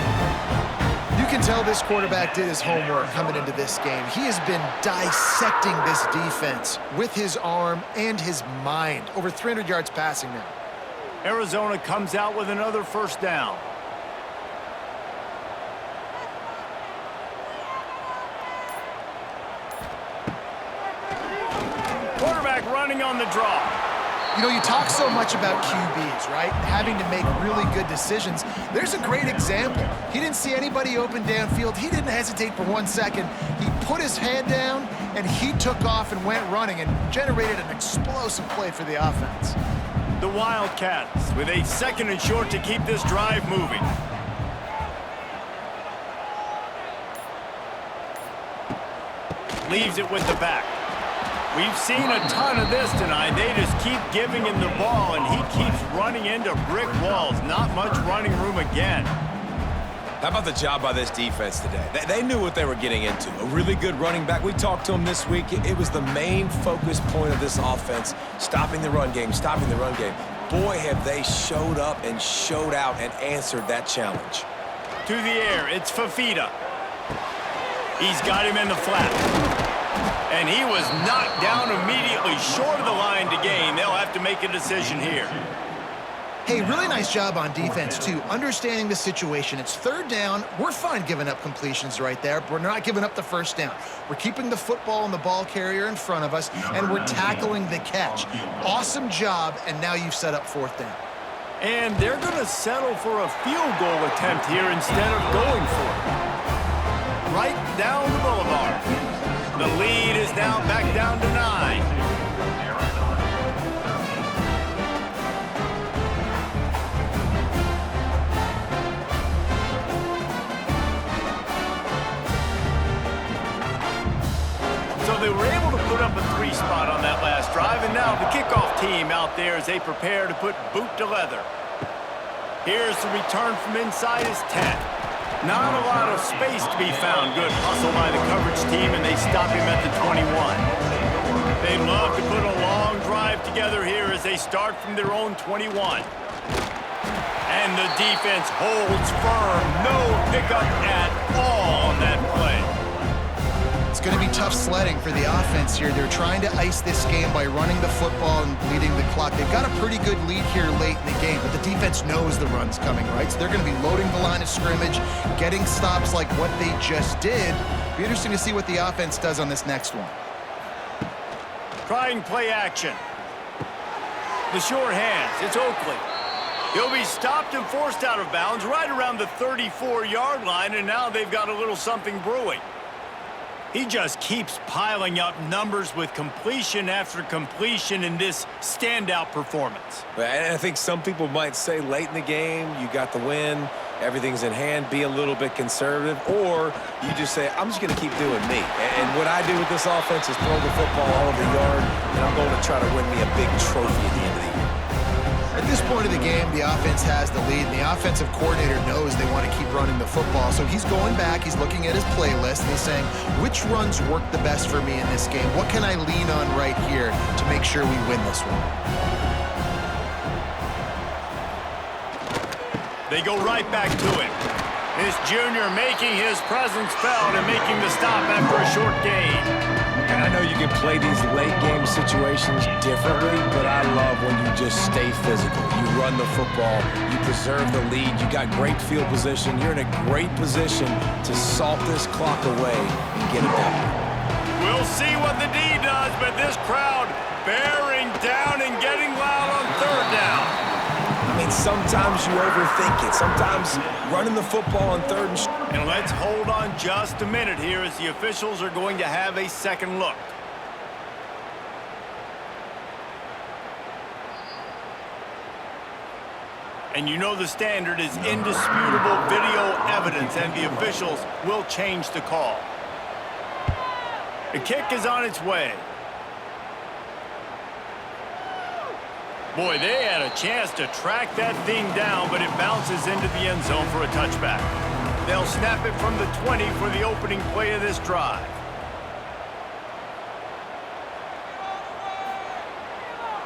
You can tell this quarterback did his homework coming into this game. He has been dissecting this defense with his arm and his mind. Over 300 yards passing now. Arizona comes out with another first down. Quarterback running on the draw. You know, you talk so much about QBs, right? Having to make really good decisions. There's a great example. He didn't see anybody open downfield. He didn't hesitate for 1 second. He put his head down, and he took off and went running and generated an explosive play for the offense. The Wildcats with a 2nd and short to keep this drive moving. Leaves it with the back. We've seen a ton of this tonight. They just keep giving him the ball, and he keeps running into brick walls. Not much running room again. How about the job by this defense today? They knew what they were getting into. A really good running back. We talked to him this week. It was the main focus point of this offense, stopping the run game, stopping the run game. Boy, have they showed up and showed out and answered that challenge. To the air, it's Fafita. He's got him in the flat. And he was knocked down immediately short of the line to gain. They'll have to make a decision here. Hey, really nice job on defense, too. Understanding the situation. It's third down. We're fine giving up completions right there, but we're not giving up the first down. We're keeping the football and the ball carrier in front of us, and we're tackling the catch. Awesome job, and now you've set up fourth down. And they're going to settle for a field goal attempt here instead of going for it. Right down the boulevard. The lead is now back down to 9. So they were able to put up a 3 spot on that last drive, and now the kickoff team out there as they prepare to put boot to leather. Here's the return from inside his 10. Not a lot of space to be found. Good hustle by the coverage team, and they stop him at the 21. They love to put a long drive together here as they start from their own 21. And the defense holds firm. No pickup at all on that play. It's going to be tough sledding for the offense here. They're trying to ice this game by running the football and bleeding the clock. They've got a pretty good lead here late in the game, but the defense knows the run's coming, right? So they're going to be loading the line of scrimmage, getting stops like what they just did. Be interesting to see what the offense does on this next one. Trying play action. The short hands. It's Oakley. He'll be stopped and forced out of bounds right around the 34-yard line, and now they've got a little something brewing. He just keeps piling up numbers with completion after completion in this standout performance. And I think some people might say late in the game, you got the win, everything's in hand, be a little bit conservative, or you just say, I'm just going to keep doing me. And what I do with this offense is throw the football all over the yard, and I'm going to try to win me a big trophy at the end of the year. At this point of the game, the offense has the lead, and the offensive coordinator knows they want to keep running the football. So he's going back, he's looking at his playlist, and he's saying, which runs work the best for me in this game? What can I lean on right here to make sure we win this one? They go right back to him. This junior making his presence felt and making the stop after a short gain. And I know you can play these late game situations differently, but I love when you just stay physical. You run the football, you preserve the lead, you got great field position, you're in a great position to salt this clock away and get it done. We'll see what the D does, but this crowd bearing down and getting loud on third down. I mean, sometimes you overthink it. Sometimes running the football on third and let's hold on just a minute here as the officials are going to have a second look. And you know the standard is indisputable video evidence, and the officials will change the call. The kick is on its way. Boy, they had a chance to track that thing down, but it bounces into the end zone for a touchback. They'll snap it from the 20 for the opening play of this drive.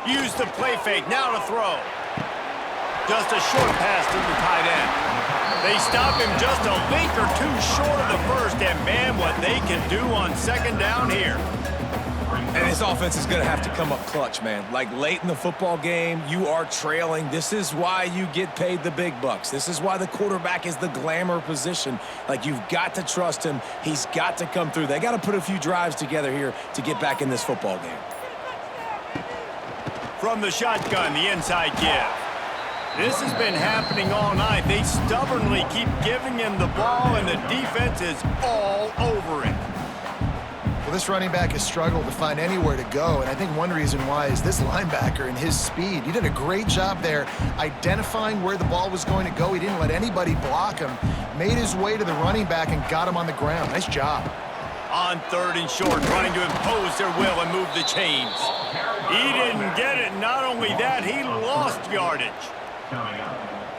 Use the play fake, now to throw. Just a short pass to the tight end. They stop him just a link or two short of the first, and man, what they can do on second down here. And this offense is going to have to come up clutch, man. Like late in the football game, you are trailing. This is why you get paid the big bucks. This is why the quarterback is the glamour position. Like, you've got to trust him. He's got to come through. They got to put a few drives together here to get back in this football game. From the shotgun, the inside give. This has been happening all night. They stubbornly keep giving him the ball, and the defense is all over it. Well, this running back has struggled to find anywhere to go, and I think one reason why is this linebacker and his speed. He did a great job there identifying where the ball was going to go. He didn't let anybody block him, made his way to the running back and got him on the ground. Nice job. On third and short, trying to impose their will and move the chains. He didn't get it. Not only that, he lost yardage.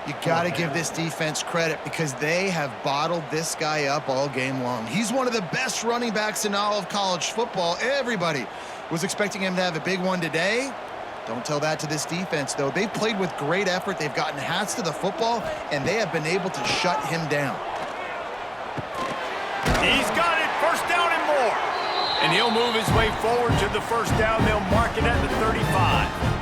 You got to give this defense credit because they have bottled this guy up all game long. He's one of the best running backs in all of college football. Everybody was expecting him to have a big one today. Don't tell that to this defense, though. They've played with great effort. They've gotten hats to the football, and they have been able to shut him down. He's got it, first down and more. And he'll move his way forward to the first down. They'll mark it at the 35.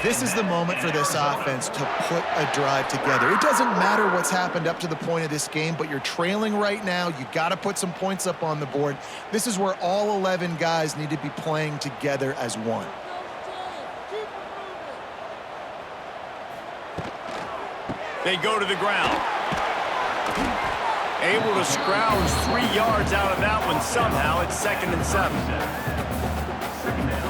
This is the moment for this offense to put a drive together. It doesn't matter what's happened up to the point of this game, but you're trailing right now. You got to put some points up on the board. This is where all 11 guys need to be playing together as one. They go to the ground. Able to scrounge 3 yards out of that one somehow. It's 2nd and 7. Second down.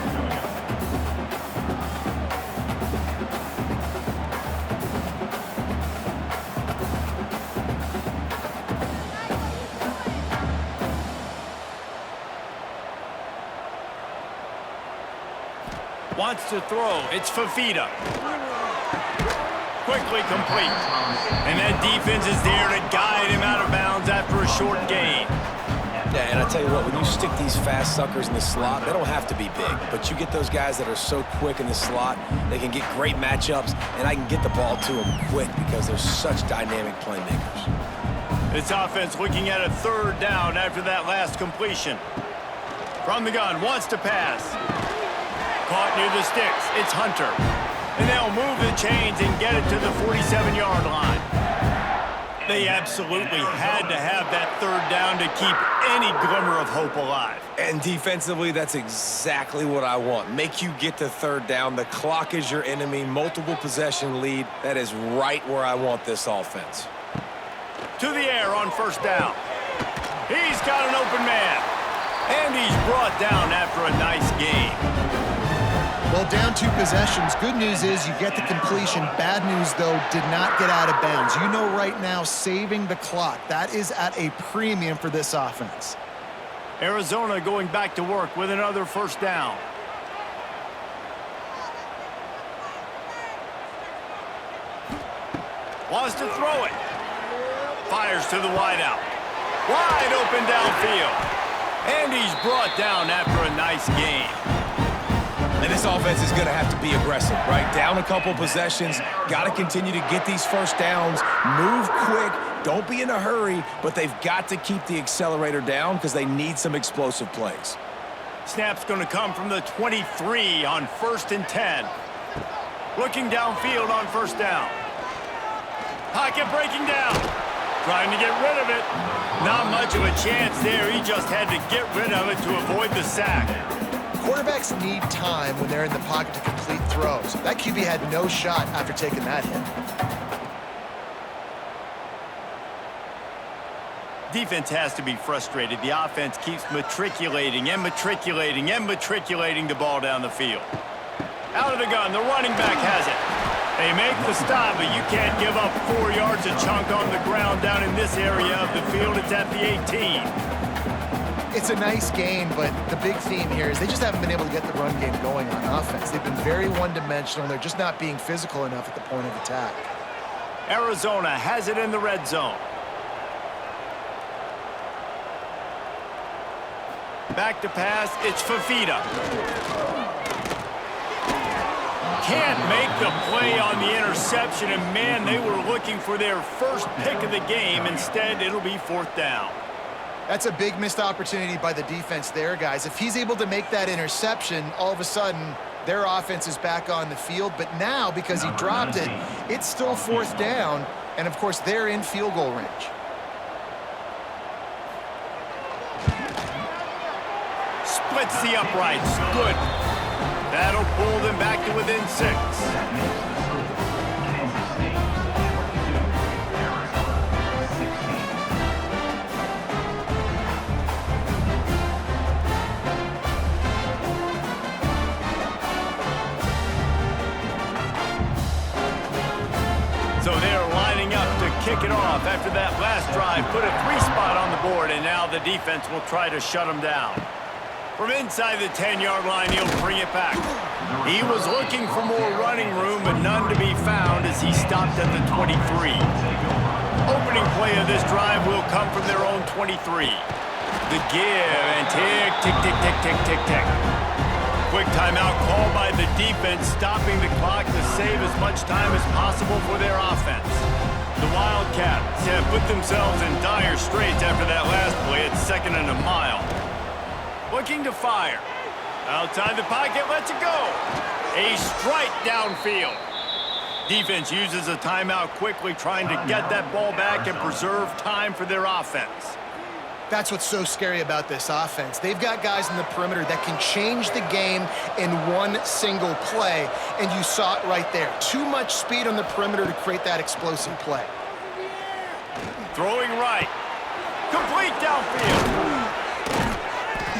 Wants to throw. It's Fafita. Quickly complete. And that defense is there to guide him out of bounds after a short gain. Yeah, and I tell you what, when you stick these fast suckers in the slot, they don't have to be big. But you get those guys that are so quick in the slot, they can get great matchups, and I can get the ball to them quick because they're such dynamic playmakers. This offense looking at a 3rd down after that last completion. From the gun, wants to pass. Caught near the sticks. It's Hunter. And they'll move the chains and get it to the 47-yard line. They absolutely had to have that 3rd down to keep any glimmer of hope alive. And defensively, that's exactly what I want. Make you get to 3rd down. The clock is your enemy. Multiple possession lead. That is right where I want this offense. To the air on 1st down. He's got an open man. And he's brought down after a nice game. Well, down 2 possessions. Good news is you get the completion. Bad news, though, did not get out of bounds. You know right now, saving the clock, that is at a premium for this offense. Arizona going back to work with another 1st down. Wants to throw it. Fires to the wideout. Wide open downfield. And he's brought down after a nice game. And this offense is going to have to be aggressive, right? Down a couple possessions, got to continue to get these 1st downs, move quick, don't be in a hurry, but they've got to keep the accelerator down because they need some explosive plays. Snap's going to come from the 23 on 1st and 10. Looking downfield on 1st down. Pocket breaking down. Trying to get rid of it. Not much of a chance there. He just had to get rid of it to avoid the sack. Quarterbacks need time when they're in the pocket to complete throws. That QB had no shot after taking that hit. Defense has to be frustrated. The offense keeps matriculating and matriculating and matriculating the ball down the field. Out of the gun, the running back has it. They make the stop, but you can't give up 4 yards a chunk on the ground down in this area of the field. It's at the 18. It's a nice game, but the big theme here is they just haven't been able to get the run game going on offense. They've been very one-dimensional. They're just not being physical enough at the point of attack. Arizona has it in the red zone. Back to pass, it's Fafita. Can't make the play on the interception, and man, they were looking for their first pick of the game. Instead, it'll be 4th down. That's a big missed opportunity by the defense there, guys. If he's able to make that interception, all of a sudden, their offense is back on the field. But now, because he dropped it, it's still 4th down, and of course, they're in field goal range. Splits the uprights. Good. That'll pull them back to within 6. Kansas State 42, Arizona 16. So they're lining up to kick it off after that last drive. Put a 3 spot on the board, and now the defense will try to shut them down. From inside the 10-yard line, he'll bring it back. He was looking for more running room, but none to be found as he stopped at the 23. Opening play of this drive will come from their own 23. The give and tick, tick, tick, tick, tick, tick, tick. Quick timeout called by the defense, stopping the clock to save as much time as possible for their offense. The Wildcats have put themselves in dire straits after that last play at 2nd and a mile. Looking to fire. Outside the pocket, lets it go. A strike downfield. Defense uses a timeout quickly, trying to get that ball back and preserve time for their offense. That's what's so scary about this offense. They've got guys in the perimeter that can change the game in one single play, and you saw it right there. Too much speed on the perimeter to create that explosive play. Throwing right. Complete downfield.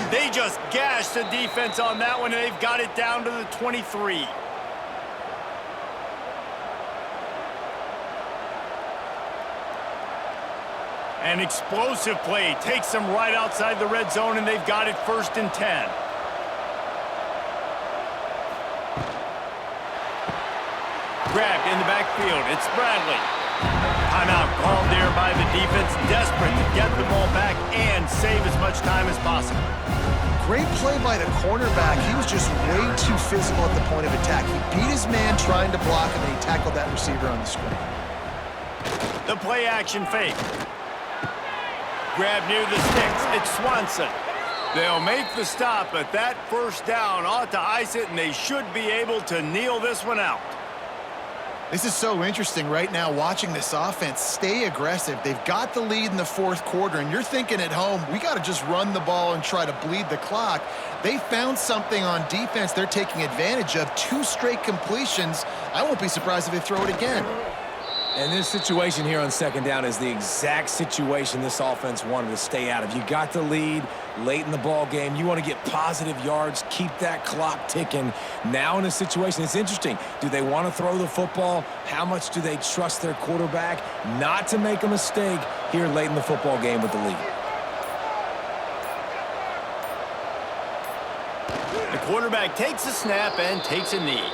They just gashed the defense on that one, and they've got it down to the 23. An explosive play takes them right outside the red zone, and they've got it 1st and 10. Grabbed in the backfield. It's Bradley. Timeout called there by the defense, desperate to get the ball back and save as much time as possible. Great play by the cornerback. He was just way too physical at the point of attack. He beat his man trying to block him, and he tackled that receiver on the screen. The play action fake. Grab near the sticks. It's Swanson. They'll make the stop, but that first down ought to ice it, and they should be able to kneel this one out. This is so interesting right now, watching this offense stay aggressive. They've got the lead in the 4th quarter, and you're thinking at home, we got to just run the ball and try to bleed the clock. They found something on defense they're taking advantage of. 2 straight completions. I won't be surprised if they throw it again. And this situation here on 2nd down is the exact situation this offense wanted to stay out of. You got the lead late in the ball game. You want to get positive yards, keep that clock ticking. Now in a situation, it's interesting. Do they want to throw the football? How much do they trust their quarterback not to make a mistake here late in the football game with the lead? The quarterback takes a snap and takes a knee.